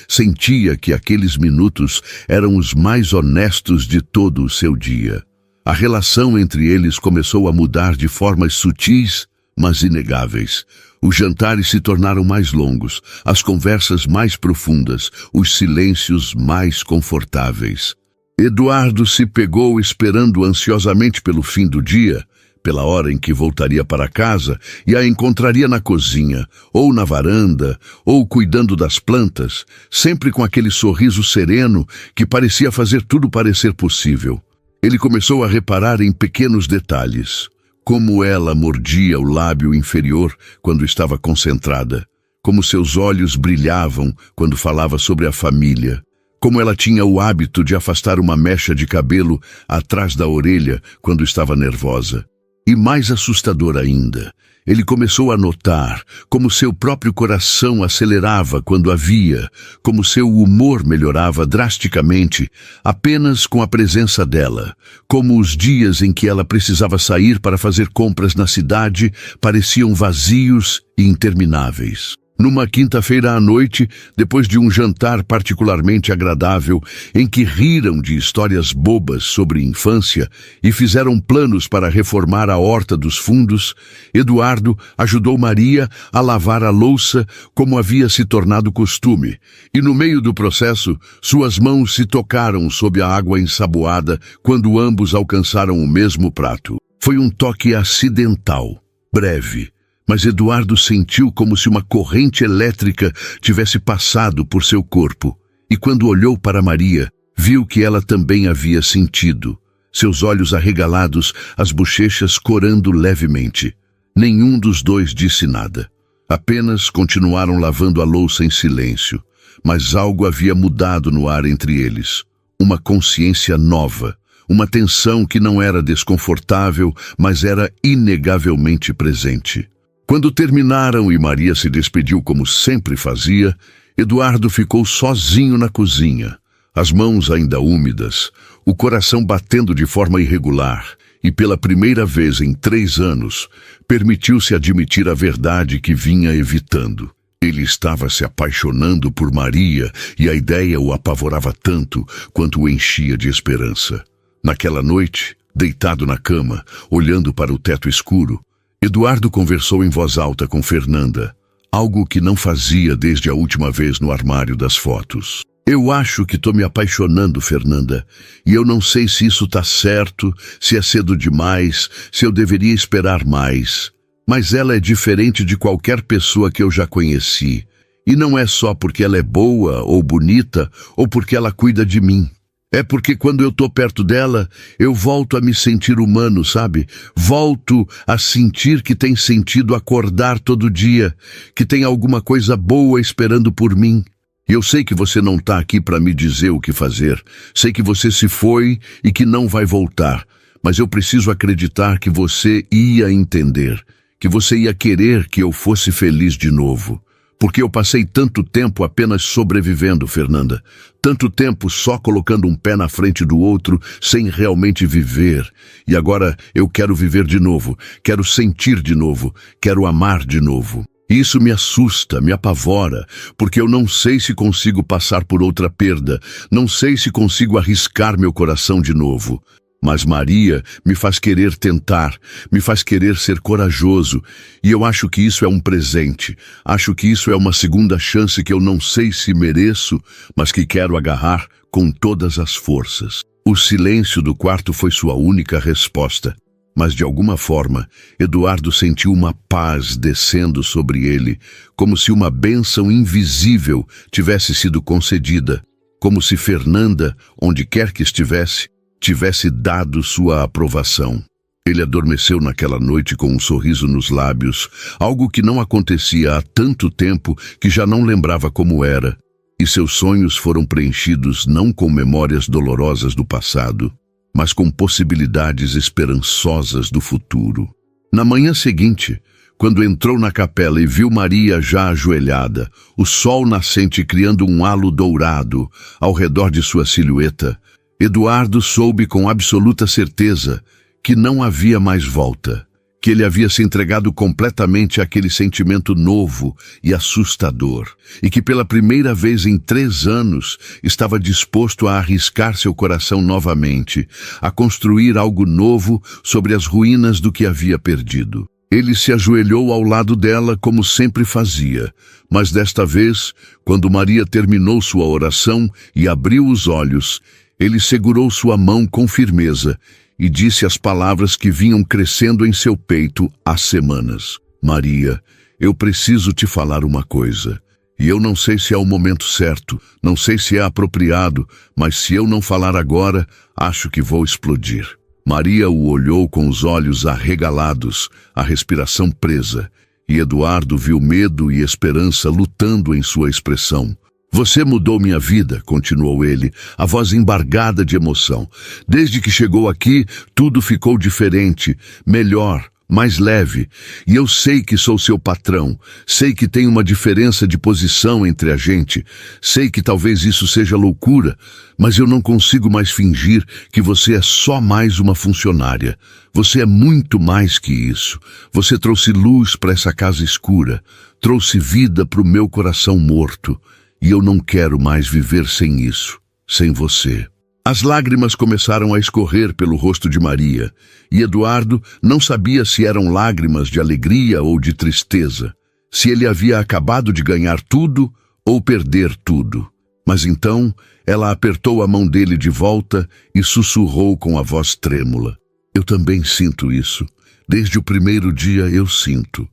sentia que aqueles minutos eram os mais honestos de todo o seu dia. A relação entre eles começou a mudar de formas sutis, mas inegáveis. Os jantares se tornaram mais longos, as conversas mais profundas, os silêncios mais confortáveis. Eduardo se pegou esperando ansiosamente pelo fim do dia, pela hora em que voltaria para casa e a encontraria na cozinha, ou na varanda, ou cuidando das plantas, sempre com aquele sorriso sereno que parecia fazer tudo parecer possível. Ele começou a reparar em pequenos detalhes, como ela mordia o lábio inferior quando estava concentrada, como seus olhos brilhavam quando falava sobre a família, como ela tinha o hábito de afastar uma mecha de cabelo atrás da orelha quando estava nervosa. E mais assustador ainda, ele começou a notar como seu próprio coração acelerava quando a via, como seu humor melhorava drasticamente apenas com a presença dela, como os dias em que ela precisava sair para fazer compras na cidade pareciam vazios e intermináveis. Numa quinta-feira à noite, depois de um jantar particularmente agradável, em que riram de histórias bobas sobre infância e fizeram planos para reformar a horta dos fundos, Eduardo ajudou Maria a lavar a louça como havia se tornado costume, e no meio do processo, suas mãos se tocaram sob a água ensaboada quando ambos alcançaram o mesmo prato. Foi um toque acidental, breve, mas Eduardo sentiu como se uma corrente elétrica tivesse passado por seu corpo, e quando olhou para Maria, viu que ela também havia sentido, seus olhos arregalados, as bochechas corando levemente. Nenhum dos dois disse nada. Apenas continuaram lavando a louça em silêncio, mas algo havia mudado no ar entre eles. Uma consciência nova, uma tensão que não era desconfortável, mas era inegavelmente presente. Quando terminaram e Maria se despediu como sempre fazia, Eduardo ficou sozinho na cozinha, as mãos ainda úmidas, o coração batendo de forma irregular, e pela primeira vez em 3 anos, permitiu-se admitir a verdade que vinha evitando. Ele estava se apaixonando por Maria e a ideia o apavorava tanto quanto o enchia de esperança. Naquela noite, deitado na cama, olhando para o teto escuro, Eduardo conversou em voz alta com Fernanda, algo que não fazia desde a última vez no armário das fotos. Eu acho que estou me apaixonando, Fernanda, e eu não sei se isso está certo, se é cedo demais, se eu deveria esperar mais. mas ela é diferente de qualquer pessoa que eu já conheci. E não é só porque ela é boa ou bonita ou porque ela cuida de mim. É porque quando eu tô perto dela, eu volto a me sentir humano, sabe? Volto a sentir que tem sentido acordar todo dia, que tem alguma coisa boa esperando por mim. E eu sei que você não tá aqui para me dizer o que fazer. Sei que você se foi e que não vai voltar. Mas eu preciso acreditar que você ia entender, que você ia querer que eu fosse feliz de novo. Porque eu passei tanto tempo apenas sobrevivendo, Fernanda. Tanto tempo só colocando um pé na frente do outro, sem realmente viver. E agora eu quero viver de novo, quero sentir de novo, quero amar de novo. E isso me assusta, me apavora, porque eu não sei se consigo passar por outra perda, não sei se consigo arriscar meu coração de novo. Mas Maria me faz querer tentar, me faz querer ser corajoso, e eu acho que isso é um presente, acho que isso é uma segunda chance que eu não sei se mereço, mas que quero agarrar com todas as forças. O silêncio do quarto foi sua única resposta, mas de alguma forma, Eduardo sentiu uma paz descendo sobre ele, como se uma bênção invisível tivesse sido concedida, como se Fernanda, onde quer que estivesse dado sua aprovação. Ele adormeceu naquela noite com um sorriso nos lábios, algo que não acontecia há tanto tempo que já não lembrava como era, e seus sonhos foram preenchidos não com memórias dolorosas do passado, mas com possibilidades esperançosas do futuro. Na manhã seguinte, quando entrou na capela e viu Maria já ajoelhada, o sol nascente criando um halo dourado ao redor de sua silhueta, Eduardo soube com absoluta certeza que não havia mais volta, que ele havia se entregado completamente àquele sentimento novo e assustador, e que pela primeira vez em 3 anos estava disposto a arriscar seu coração novamente, a construir algo novo sobre as ruínas do que havia perdido. Ele se ajoelhou ao lado dela como sempre fazia, mas desta vez, quando Maria terminou sua oração e abriu os olhos, ele segurou sua mão com firmeza e disse as palavras que vinham crescendo em seu peito há semanas. Maria, eu preciso te falar uma coisa. E eu não sei se é o momento certo, não sei se é apropriado, mas se eu não falar agora, acho que vou explodir. Maria o olhou com os olhos arregalados, a respiração presa, e Eduardo viu medo e esperança lutando em sua expressão. Você mudou minha vida, continuou ele, a voz embargada de emoção. Desde que chegou aqui, tudo ficou diferente, melhor, mais leve. E eu sei que sou seu patrão, sei que tem uma diferença de posição entre a gente, sei que talvez isso seja loucura, mas eu não consigo mais fingir que você é só mais uma funcionária. Você é muito mais que isso. Você trouxe luz para essa casa escura, trouxe vida para o meu coração morto. E eu não quero mais viver sem isso, sem você. As lágrimas começaram a escorrer pelo rosto de Maria, e Eduardo não sabia se eram lágrimas de alegria ou de tristeza, se ele havia acabado de ganhar tudo ou perder tudo. Mas então ela apertou a mão dele de volta e sussurrou com a voz trêmula. Eu também sinto isso. Desde o primeiro dia eu sinto.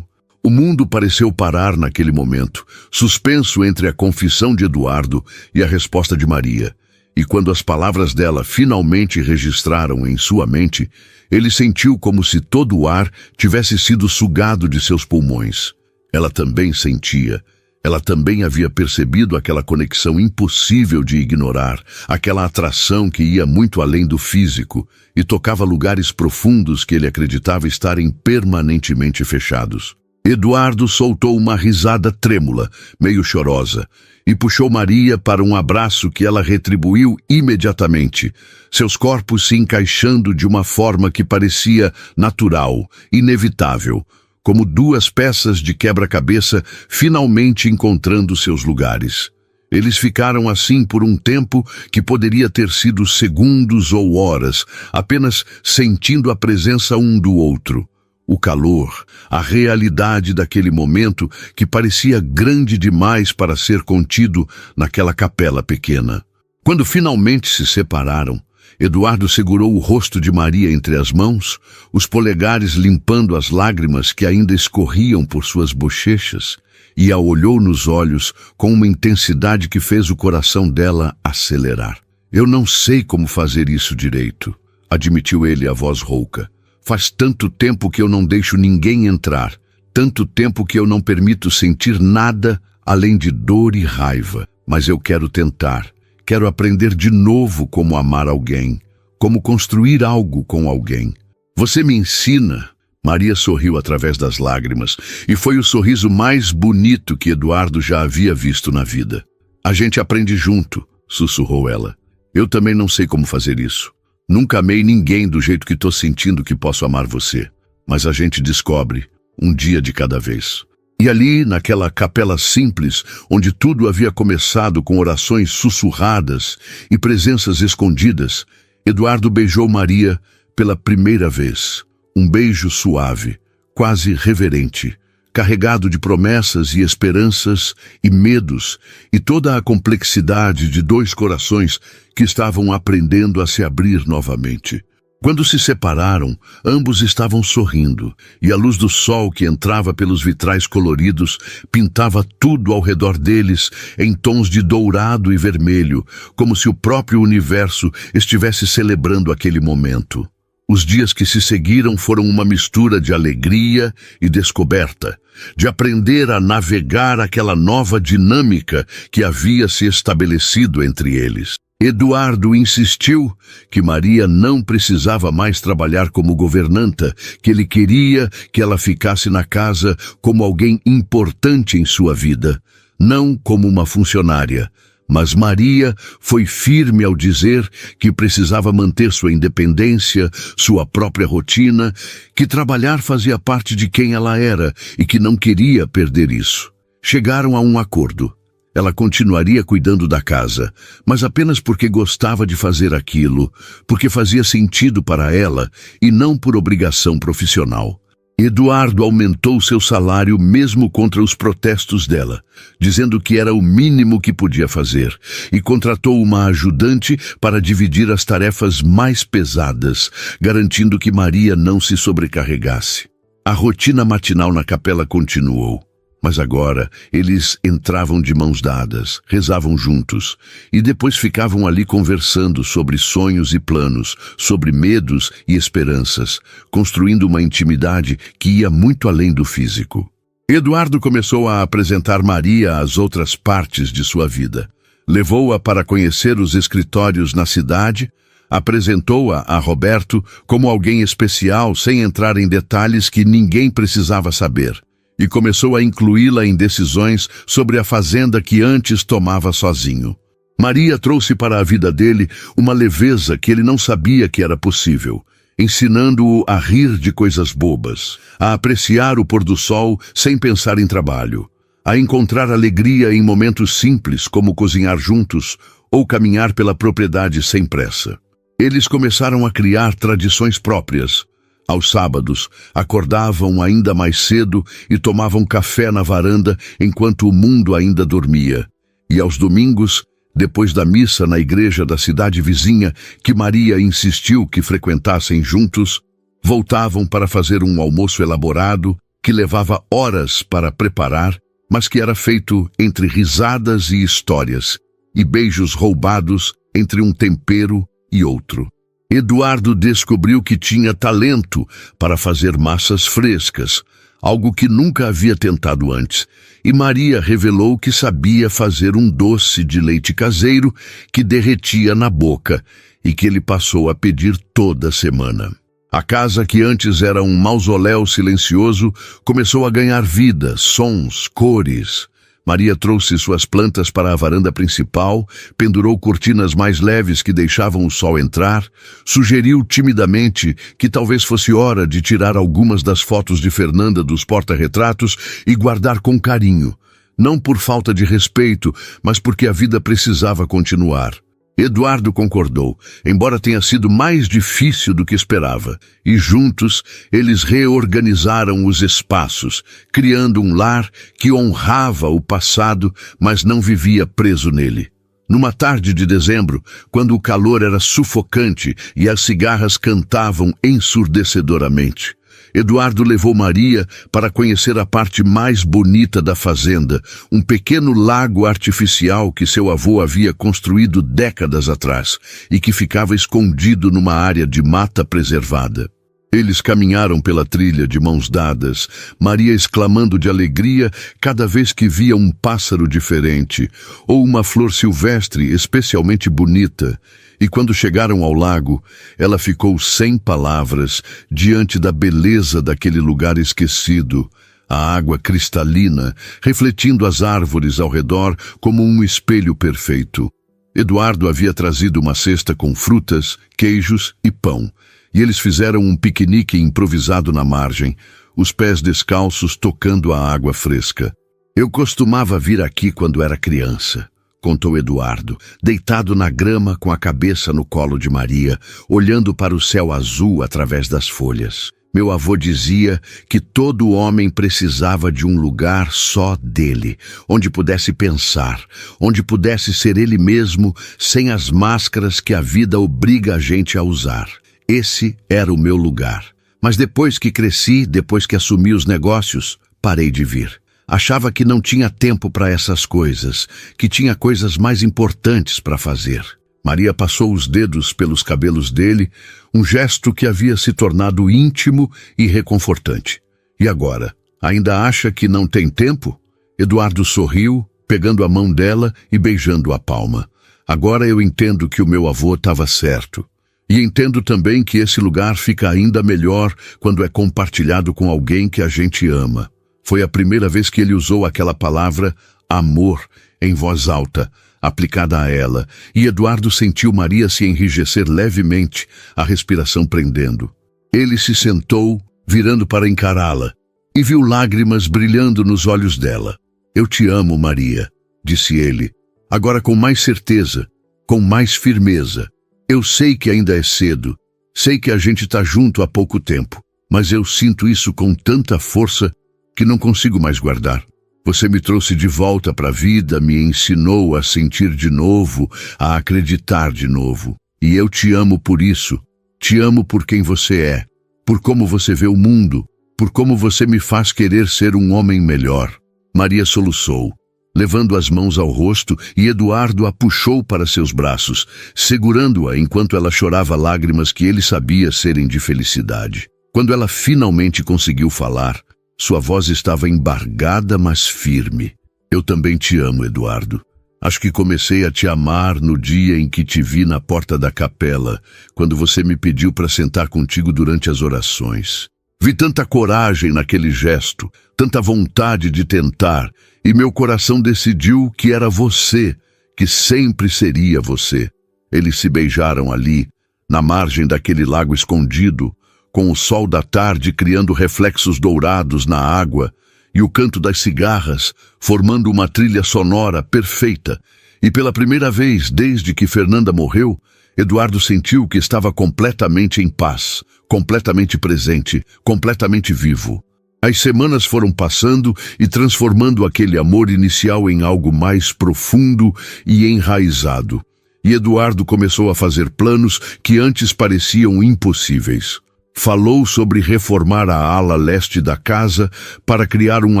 O mundo pareceu parar naquele momento, suspenso entre a confissão de Eduardo e a resposta de Maria. E quando as palavras dela finalmente registraram em sua mente, ele sentiu como se todo o ar tivesse sido sugado de seus pulmões. Ela também sentia. Ela também havia percebido aquela conexão impossível de ignorar, aquela atração que ia muito além do físico e tocava lugares profundos que ele acreditava estarem permanentemente fechados. Eduardo soltou uma risada trêmula, meio chorosa, e puxou Maria para um abraço que ela retribuiu imediatamente, seus corpos se encaixando de uma forma que parecia natural, inevitável, como 2 peças de quebra-cabeça finalmente encontrando seus lugares. Eles ficaram assim por um tempo que poderia ter sido segundos ou horas, apenas sentindo a presença um do outro. O calor, a realidade daquele momento que parecia grande demais para ser contido naquela capela pequena. Quando finalmente se separaram, Eduardo segurou o rosto de Maria entre as mãos, os polegares limpando as lágrimas que ainda escorriam por suas bochechas, e a olhou nos olhos com uma intensidade que fez o coração dela acelerar. Eu não sei como fazer isso direito, admitiu ele a voz rouca. Faz tanto tempo que eu não deixo ninguém entrar, tanto tempo que eu não permito sentir nada além de dor e raiva. Mas eu quero tentar, quero aprender de novo como amar alguém, como construir algo com alguém. Você me ensina? Maria sorriu através das lágrimas, e foi o sorriso mais bonito que Eduardo já havia visto na vida. A gente aprende junto, sussurrou ela. Eu também não sei como fazer isso. Nunca amei ninguém do jeito que estou sentindo que posso amar você. Mas a gente descobre, um dia de cada vez. E ali, naquela capela simples, onde tudo havia começado com orações sussurradas e presenças escondidas, Eduardo beijou Maria pela primeira vez. Um beijo suave, quase reverente, carregado de promessas e esperanças e medos, e toda a complexidade de dois corações que estavam aprendendo a se abrir novamente. Quando se separaram, ambos estavam sorrindo, e a luz do sol que entrava pelos vitrais coloridos pintava tudo ao redor deles em tons de dourado e vermelho, como se o próprio universo estivesse celebrando aquele momento. Os dias que se seguiram foram uma mistura de alegria e descoberta, de aprender a navegar aquela nova dinâmica que havia se estabelecido entre eles. Eduardo insistiu que Maria não precisava mais trabalhar como governanta, que ele queria que ela ficasse na casa como alguém importante em sua vida, não como uma funcionária. Mas Maria foi firme ao dizer que precisava manter sua independência, sua própria rotina, que trabalhar fazia parte de quem ela era e que não queria perder isso. Chegaram a um acordo. Ela continuaria cuidando da casa, mas apenas porque gostava de fazer aquilo, porque fazia sentido para ela e não por obrigação profissional. Eduardo aumentou seu salário mesmo contra os protestos dela, dizendo que era o mínimo que podia fazer, e contratou uma ajudante para dividir as tarefas mais pesadas, garantindo que Maria não se sobrecarregasse. A rotina matinal na capela continuou. Mas agora eles entravam de mãos dadas, rezavam juntos, e depois ficavam ali conversando sobre sonhos e planos, sobre medos e esperanças, construindo uma intimidade que ia muito além do físico. Eduardo começou a apresentar Maria às outras partes de sua vida. Levou-a para conhecer os escritórios na cidade, apresentou-a a Roberto como alguém especial sem entrar em detalhes que ninguém precisava saber. E começou a incluí-la em decisões sobre a fazenda que antes tomava sozinho. Maria trouxe para a vida dele uma leveza que ele não sabia que era possível, ensinando-o a rir de coisas bobas, a apreciar o pôr do sol sem pensar em trabalho, a encontrar alegria em momentos simples como cozinhar juntos ou caminhar pela propriedade sem pressa. Eles começaram a criar tradições próprias. Aos sábados, acordavam ainda mais cedo e tomavam café na varanda enquanto o mundo ainda dormia. E aos domingos, depois da missa na igreja da cidade vizinha, que Maria insistiu que frequentassem juntos, voltavam para fazer um almoço elaborado que levava horas para preparar, mas que era feito entre risadas e histórias, e beijos roubados entre um tempero e outro. Eduardo descobriu que tinha talento para fazer massas frescas, algo que nunca havia tentado antes, e Maria revelou que sabia fazer um doce de leite caseiro que derretia na boca e que ele passou a pedir toda semana. A casa, que antes era um mausoléu silencioso, começou a ganhar vida, sons, cores. Maria trouxe suas plantas para a varanda principal, pendurou cortinas mais leves que deixavam o sol entrar, sugeriu timidamente que talvez fosse hora de tirar algumas das fotos de Fernanda dos porta-retratos e guardar com carinho, não por falta de respeito, mas porque a vida precisava continuar. Eduardo concordou, embora tenha sido mais difícil do que esperava, e juntos eles reorganizaram os espaços, criando um lar que honrava o passado, mas não vivia preso nele. Numa tarde de dezembro, quando o calor era sufocante e as cigarras cantavam ensurdecedoramente, Eduardo levou Maria para conhecer a parte mais bonita da fazenda, um pequeno lago artificial que seu avô havia construído décadas atrás e que ficava escondido numa área de mata preservada. Eles caminharam pela trilha de mãos dadas, Maria exclamando de alegria cada vez que via um pássaro diferente ou uma flor silvestre especialmente bonita. E quando chegaram ao lago, ela ficou sem palavras diante da beleza daquele lugar esquecido, a água cristalina, refletindo as árvores ao redor como um espelho perfeito. Eduardo havia trazido uma cesta com frutas, queijos e pão, e eles fizeram um piquenique improvisado na margem, os pés descalços tocando a água fresca. Eu costumava vir aqui quando era criança, contou Eduardo, deitado na grama com a cabeça no colo de Maria, olhando para o céu azul através das folhas. Meu avô dizia que todo homem precisava de um lugar só dele, onde pudesse pensar, onde pudesse ser ele mesmo, sem as máscaras que a vida obriga a gente a usar. Esse era o meu lugar. Mas depois que cresci, depois que assumi os negócios, parei de vir. Achava que não tinha tempo para essas coisas, que tinha coisas mais importantes para fazer. Maria passou os dedos pelos cabelos dele, um gesto que havia se tornado íntimo e reconfortante. E agora, ainda acha que não tem tempo? Eduardo sorriu, pegando a mão dela e beijando a palma. Agora eu entendo que o meu avô estava certo. E entendo também que esse lugar fica ainda melhor quando é compartilhado com alguém que a gente ama. Foi a primeira vez que ele usou aquela palavra amor em voz alta, aplicada a ela, e Eduardo sentiu Maria se enrijecer levemente, a respiração prendendo. Ele se sentou, virando para encará-la, e viu lágrimas brilhando nos olhos dela. Eu te amo, Maria, disse ele, agora com mais certeza, com mais firmeza. Eu sei que ainda é cedo, sei que a gente está junto há pouco tempo, mas eu sinto isso com tanta força que não consigo mais guardar. Você me trouxe de volta para a vida, me ensinou a sentir de novo, a acreditar de novo. E eu te amo por isso, te amo por quem você é, por como você vê o mundo, por como você me faz querer ser um homem melhor. Maria soluçou, levando as mãos ao rosto, e Eduardo a puxou para seus braços, segurando-a enquanto ela chorava lágrimas que ele sabia serem de felicidade. Quando ela finalmente conseguiu falar, sua voz estava embargada, mas firme. Eu também te amo, Eduardo. Acho que comecei a te amar no dia em que te vi na porta da capela, quando você me pediu para sentar contigo durante as orações. Vi tanta coragem naquele gesto, tanta vontade de tentar, e meu coração decidiu que era você, que sempre seria você. Eles se beijaram ali, na margem daquele lago escondido, com o sol da tarde criando reflexos dourados na água e o canto das cigarras formando uma trilha sonora perfeita. E pela primeira vez desde que Fernanda morreu, Eduardo sentiu que estava completamente em paz, completamente presente, completamente vivo. As semanas foram passando e transformando aquele amor inicial em algo mais profundo e enraizado. E Eduardo começou a fazer planos que antes pareciam impossíveis. Falou sobre reformar a ala leste da casa para criar um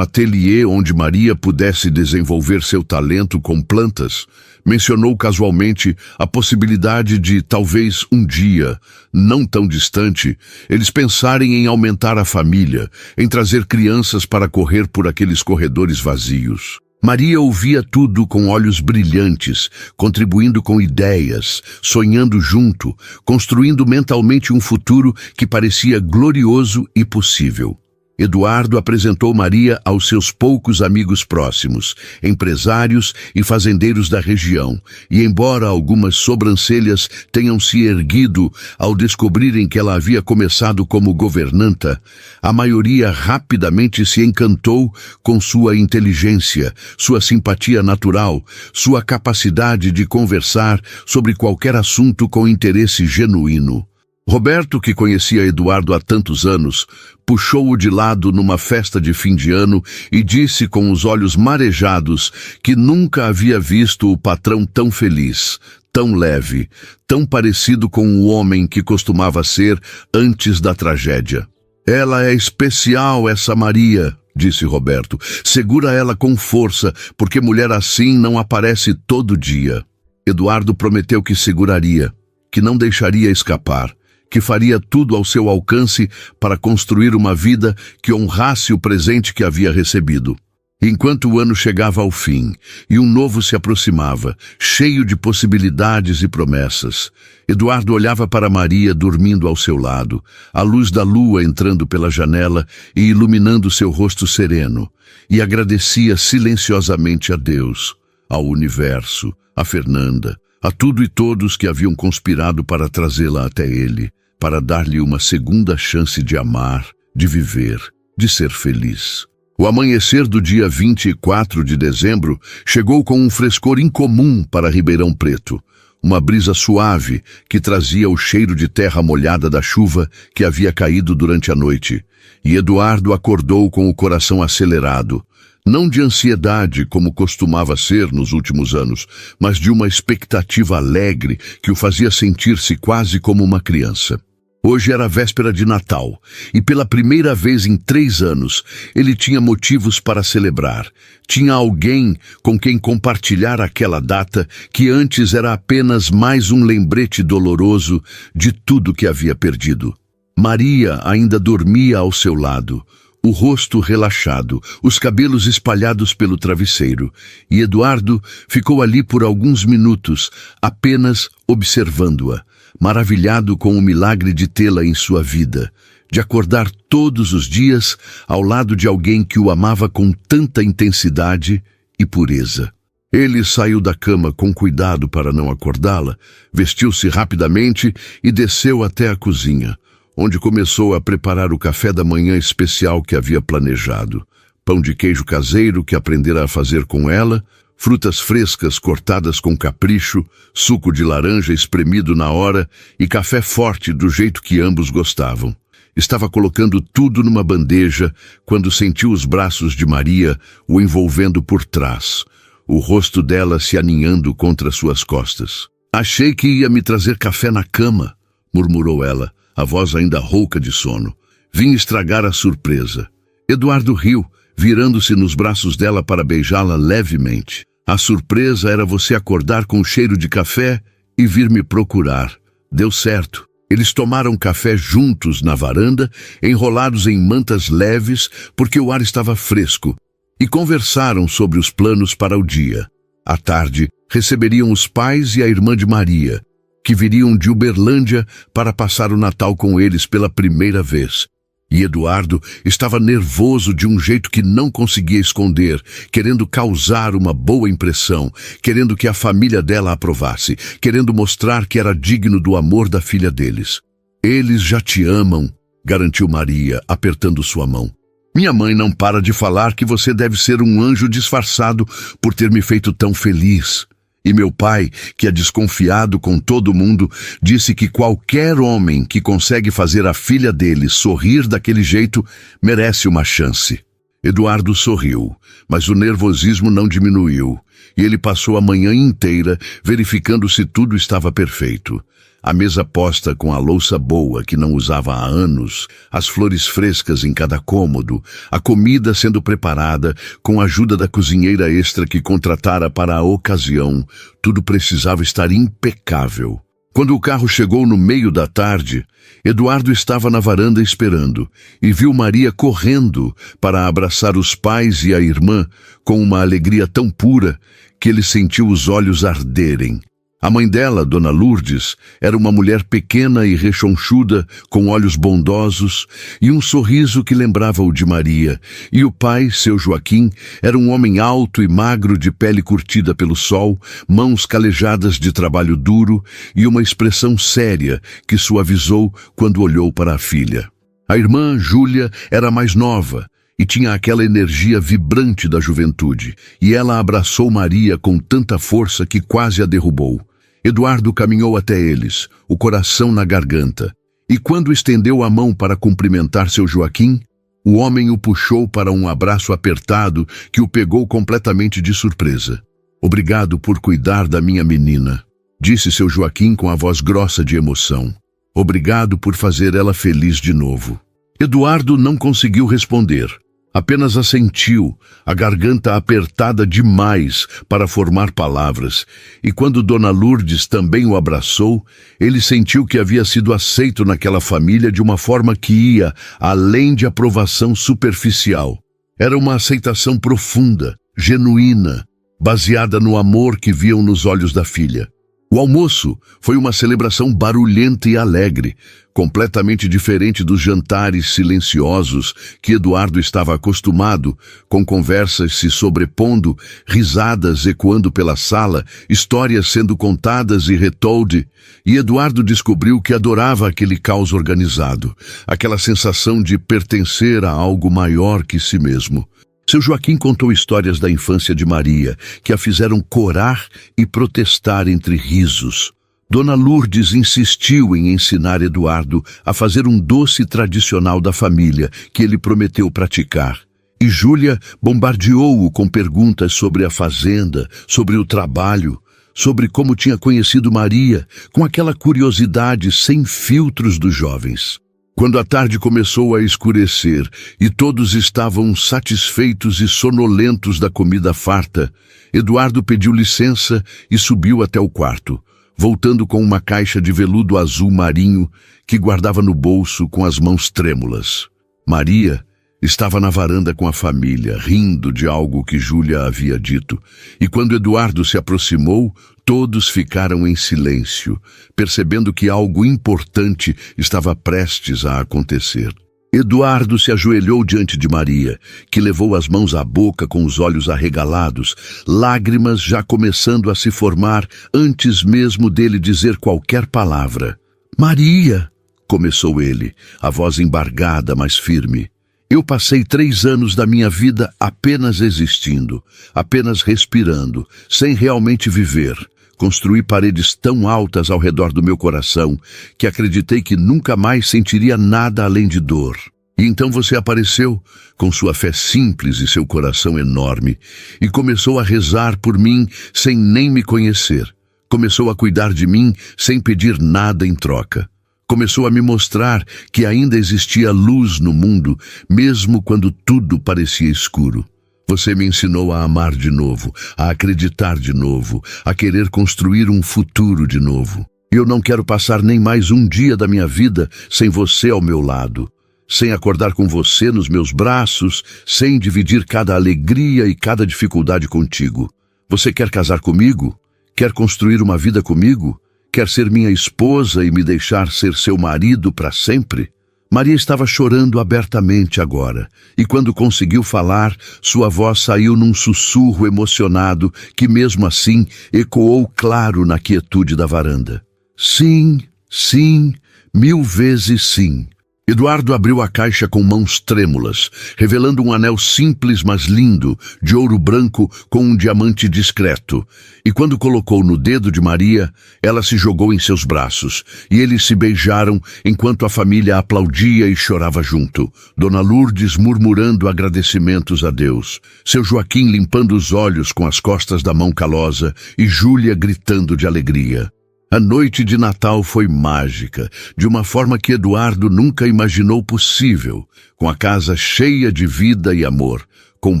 ateliê onde Maria pudesse desenvolver seu talento com plantas. Mencionou casualmente a possibilidade de, talvez um dia, não tão distante, eles pensarem em aumentar a família, em trazer crianças para correr por aqueles corredores vazios. Maria ouvia tudo com olhos brilhantes, contribuindo com ideias, sonhando junto, construindo mentalmente um futuro que parecia glorioso e possível. Eduardo apresentou Maria aos seus poucos amigos próximos, empresários e fazendeiros da região, e embora algumas sobrancelhas tenham se erguido ao descobrirem que ela havia começado como governanta, a maioria rapidamente se encantou com sua inteligência, sua simpatia natural, sua capacidade de conversar sobre qualquer assunto com interesse genuíno. Roberto, que conhecia Eduardo há tantos anos, puxou-o de lado numa festa de fim de ano e disse com os olhos marejados que nunca havia visto o patrão tão feliz, tão leve, tão parecido com o homem que costumava ser antes da tragédia. Ela é especial, essa Maria, disse Roberto. Segura ela com força, porque mulher assim não aparece todo dia. Eduardo prometeu que seguraria, que não deixaria escapar, que faria tudo ao seu alcance para construir uma vida que honrasse o presente que havia recebido. Enquanto o ano chegava ao fim e um novo se aproximava, cheio de possibilidades e promessas, Eduardo olhava para Maria dormindo ao seu lado, a luz da lua entrando pela janela e iluminando seu rosto sereno, e agradecia silenciosamente a Deus, ao universo, a Fernanda, a tudo e todos que haviam conspirado para trazê-la até ele, para dar-lhe uma segunda chance de amar, de viver, de ser feliz. O amanhecer do dia 24 de dezembro chegou com um frescor incomum para Ribeirão Preto, uma brisa suave que trazia o cheiro de terra molhada da chuva que havia caído durante a noite, e Eduardo acordou com o coração acelerado, não de ansiedade como costumava ser nos últimos anos, mas de uma expectativa alegre que o fazia sentir-se quase como uma criança. Hoje era a véspera de Natal, e pela primeira vez em 3 anos, ele tinha motivos para celebrar. Tinha alguém com quem compartilhar aquela data que antes era apenas mais um lembrete doloroso de tudo que havia perdido. Maria ainda dormia ao seu lado, o rosto relaxado, os cabelos espalhados pelo travesseiro, e Eduardo ficou ali por alguns minutos, apenas observando-a, maravilhado com o milagre de tê-la em sua vida, de acordar todos os dias ao lado de alguém que o amava com tanta intensidade e pureza. Ele saiu da cama com cuidado para não acordá-la, vestiu-se rapidamente e desceu até a cozinha, onde começou a preparar o café da manhã especial que havia planejado. Pão de queijo caseiro que aprendera a fazer com ela, frutas frescas cortadas com capricho, suco de laranja espremido na hora e café forte do jeito que ambos gostavam. Estava colocando tudo numa bandeja quando sentiu os braços de Maria o envolvendo por trás, o rosto dela se aninhando contra suas costas. "Achei que ia me trazer café na cama", murmurou ela, a voz ainda rouca de sono. "Vim estragar a surpresa." Eduardo riu, virando-se nos braços dela para beijá-la levemente. "A surpresa era você acordar com o cheiro de café e vir me procurar. Deu certo." Eles tomaram café juntos na varanda, enrolados em mantas leves, porque o ar estava fresco, e conversaram sobre os planos para o dia. À tarde, receberiam os pais e a irmã de Maria, que viriam de Uberlândia para passar o Natal com eles pela primeira vez. E Eduardo estava nervoso de um jeito que não conseguia esconder, querendo causar uma boa impressão, querendo que a família dela aprovasse, querendo mostrar que era digno do amor da filha deles. "Eles já te amam", garantiu Maria, apertando sua mão. "Minha mãe não para de falar que você deve ser um anjo disfarçado por ter me feito tão feliz. E meu pai, que é desconfiado com todo mundo, disse que qualquer homem que consegue fazer a filha dele sorrir daquele jeito merece uma chance." Eduardo sorriu, mas o nervosismo não diminuiu, e ele passou a manhã inteira verificando se tudo estava perfeito. A mesa posta com a louça boa que não usava há anos, as flores frescas em cada cômodo, a comida sendo preparada com a ajuda da cozinheira extra que contratara para a ocasião, tudo precisava estar impecável. Quando o carro chegou no meio da tarde, Eduardo estava na varanda esperando e viu Maria correndo para abraçar os pais e a irmã com uma alegria tão pura que ele sentiu os olhos arderem. A mãe dela, Dona Lourdes, era uma mulher pequena e rechonchuda, com olhos bondosos e um sorriso que lembrava o de Maria, e o pai, seu Joaquim, era um homem alto e magro de pele curtida pelo sol, mãos calejadas de trabalho duro e uma expressão séria que suavizou quando olhou para a filha. A irmã, Júlia, era mais nova e tinha aquela energia vibrante da juventude, e ela abraçou Maria com tanta força que quase a derrubou. Eduardo caminhou até eles, o coração na garganta, E quando estendeu a mão para cumprimentar seu Joaquim, o homem o puxou para um abraço apertado que o pegou completamente de surpresa. Obrigado por cuidar da minha menina, disse seu Joaquim com a voz grossa de emoção. Obrigado por fazer ela feliz de novo. Eduardo não conseguiu responder. Apenas assentiu, a garganta apertada demais para formar palavras, e quando Dona Lourdes também o abraçou, ele sentiu que havia sido aceito naquela família de uma forma que ia além de aprovação superficial. Era uma aceitação profunda, genuína, baseada no amor que viam nos olhos da filha. O almoço foi uma celebração barulhenta e alegre, completamente diferente dos jantares silenciosos que Eduardo estava acostumado, com conversas se sobrepondo, risadas ecoando pela sala, histórias sendo contadas e retold, e Eduardo descobriu que adorava aquele caos organizado, aquela sensação de pertencer a algo maior que si mesmo. Seu Joaquim contou histórias da infância de Maria, que a fizeram corar e protestar entre risos. Dona Lourdes insistiu em ensinar Eduardo a fazer um doce tradicional da família, que ele prometeu praticar. E Júlia bombardeou-o com perguntas sobre a fazenda, sobre o trabalho, sobre como tinha conhecido Maria, com aquela curiosidade sem filtros dos jovens. Quando a tarde começou a escurecer e todos estavam satisfeitos e sonolentos da comida farta, Eduardo pediu licença e subiu até o quarto, voltando com uma caixa de veludo azul marinho que guardava no bolso com as mãos trêmulas. Maria estava na varanda com a família, rindo de algo que Júlia havia dito, e quando Eduardo se aproximou, todos ficaram em silêncio, percebendo que algo importante estava prestes a acontecer. Eduardo se ajoelhou diante de Maria, que levou as mãos à boca com os olhos arregalados, lágrimas já começando a se formar antes mesmo dele dizer qualquer palavra. "Maria", começou ele, a voz embargada, mas firme. "Eu passei 3 anos da minha vida apenas existindo, apenas respirando, sem realmente viver. Construí paredes tão altas ao redor do meu coração que acreditei que nunca mais sentiria nada além de dor. E então você apareceu, com sua fé simples e seu coração enorme, e começou a rezar por mim sem nem me conhecer. Começou a cuidar de mim sem pedir nada em troca. Começou a me mostrar que ainda existia luz no mundo, mesmo quando tudo parecia escuro. Você me ensinou a amar de novo, a acreditar de novo, a querer construir um futuro de novo. Eu não quero passar nem mais um dia da minha vida sem você ao meu lado, sem acordar com você nos meus braços, sem dividir cada alegria e cada dificuldade contigo. Você quer casar comigo? Quer construir uma vida comigo? Quer ser minha esposa e me deixar ser seu marido para sempre?" Maria estava chorando abertamente agora, e quando conseguiu falar, sua voz saiu num sussurro emocionado que mesmo assim ecoou claro na quietude da varanda. "Sim, sim, 1000 vezes sim." Eduardo abriu a caixa com mãos trêmulas, revelando um anel simples mas lindo, de ouro branco com um diamante discreto. E quando colocou no dedo de Maria, ela se jogou em seus braços, e eles se beijaram enquanto a família aplaudia e chorava junto. Dona Lourdes murmurando agradecimentos a Deus, seu Joaquim limpando os olhos com as costas da mão calosa e Júlia gritando de alegria. A noite de Natal foi mágica, de uma forma que Eduardo nunca imaginou possível, com a casa cheia de vida e amor, com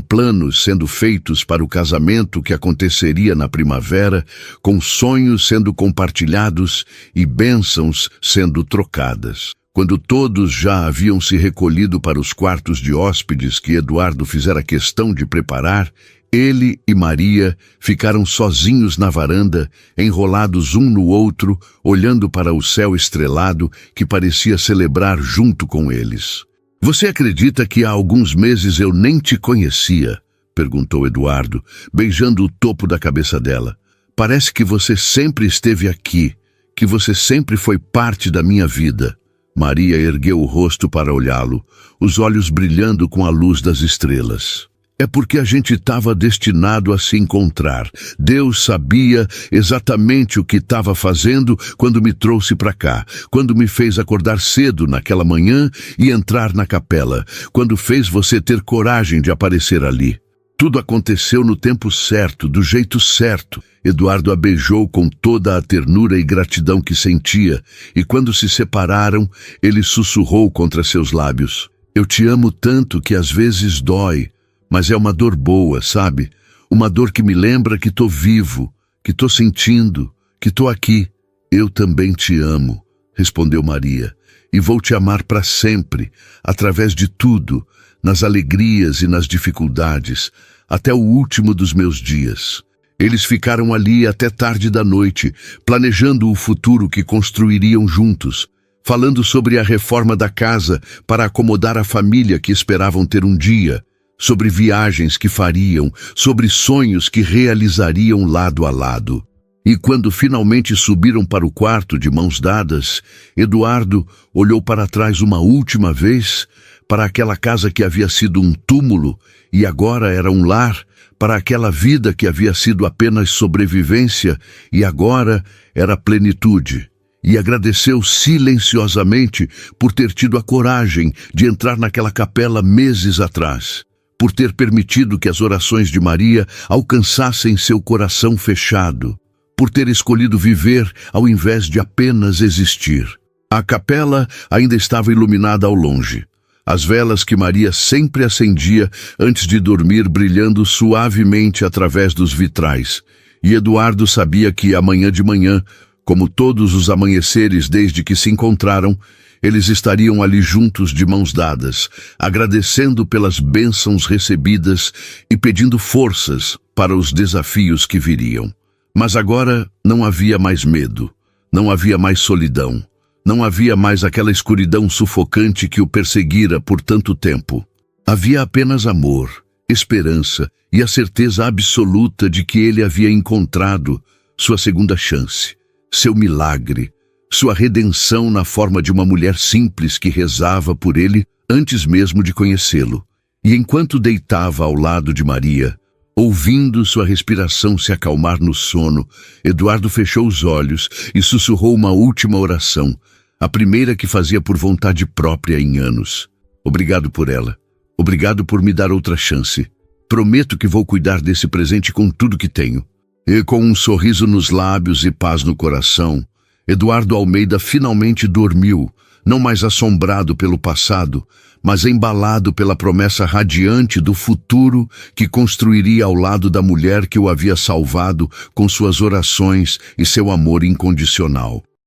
planos sendo feitos para o casamento que aconteceria na primavera, com sonhos sendo compartilhados e bênçãos sendo trocadas. Quando todos já haviam se recolhido para os quartos de hóspedes que Eduardo fizera questão de preparar, ele e Maria ficaram sozinhos na varanda, enrolados um no outro, olhando para o céu estrelado que parecia celebrar junto com eles. "Você acredita que há alguns meses eu nem te conhecia?" perguntou Eduardo, beijando o topo da cabeça dela. "Parece que você sempre esteve aqui, que você sempre foi parte da minha vida." Maria ergueu o rosto para olhá-lo, os olhos brilhando com a luz das estrelas. É porque a gente estava destinado a se encontrar. Deus sabia exatamente o que estava fazendo quando me trouxe para cá, quando me fez acordar cedo naquela manhã e entrar na capela, quando fez você ter coragem de aparecer ali. Tudo aconteceu no tempo certo, do jeito certo. Eduardo a beijou com toda a ternura e gratidão que sentia, e quando se separaram, ele sussurrou contra seus lábios: "Eu te amo tanto que às vezes dói, mas é uma dor boa, sabe? Uma dor que me lembra que tô vivo, que tô sentindo, que tô aqui." "Eu também te amo", respondeu Maria, "e vou te amar para sempre, através de tudo, nas alegrias e nas dificuldades, até o último dos meus dias." Eles ficaram ali até tarde da noite, planejando o futuro que construiriam juntos, falando sobre a reforma da casa para acomodar a família que esperavam ter um dia, sobre viagens que fariam, sobre sonhos que realizariam lado a lado. E quando finalmente subiram para o quarto de mãos dadas, Eduardo olhou para trás uma última vez, para aquela casa que havia sido um túmulo e agora era um lar, para aquela vida que havia sido apenas sobrevivência e agora era plenitude. E agradeceu silenciosamente por ter tido a coragem de entrar naquela capela meses atrás, por ter permitido que as orações de Maria alcançassem seu coração fechado, por ter escolhido viver ao invés de apenas existir. A capela ainda estava iluminada ao longe, as velas que Maria sempre acendia antes de dormir brilhando suavemente através dos vitrais, e Eduardo sabia que amanhã de manhã, como todos os amanheceres desde que se encontraram, eles estariam ali juntos de mãos dadas, agradecendo pelas bênçãos recebidas e pedindo forças para os desafios que viriam. Mas agora não havia mais medo, não havia mais solidão, não havia mais aquela escuridão sufocante que o perseguira por tanto tempo. Havia apenas amor, esperança e a certeza absoluta de que ele havia encontrado sua segunda chance, seu milagre, sua redenção na forma de uma mulher simples que rezava por ele antes mesmo de conhecê-lo. E enquanto deitava ao lado de Maria, ouvindo sua respiração se acalmar no sono, Eduardo fechou os olhos e sussurrou uma última oração, a primeira que fazia por vontade própria em anos. "Obrigado por ela. Obrigado por me dar outra chance. Prometo que vou cuidar desse presente com tudo que tenho." E com um sorriso nos lábios e paz no coração, Eduardo Almeida finalmente dormiu, não mais assombrado pelo passado, mas embalado pela promessa radiante do futuro que construiria ao lado da mulher que o havia salvado com suas orações e seu amor incondicional.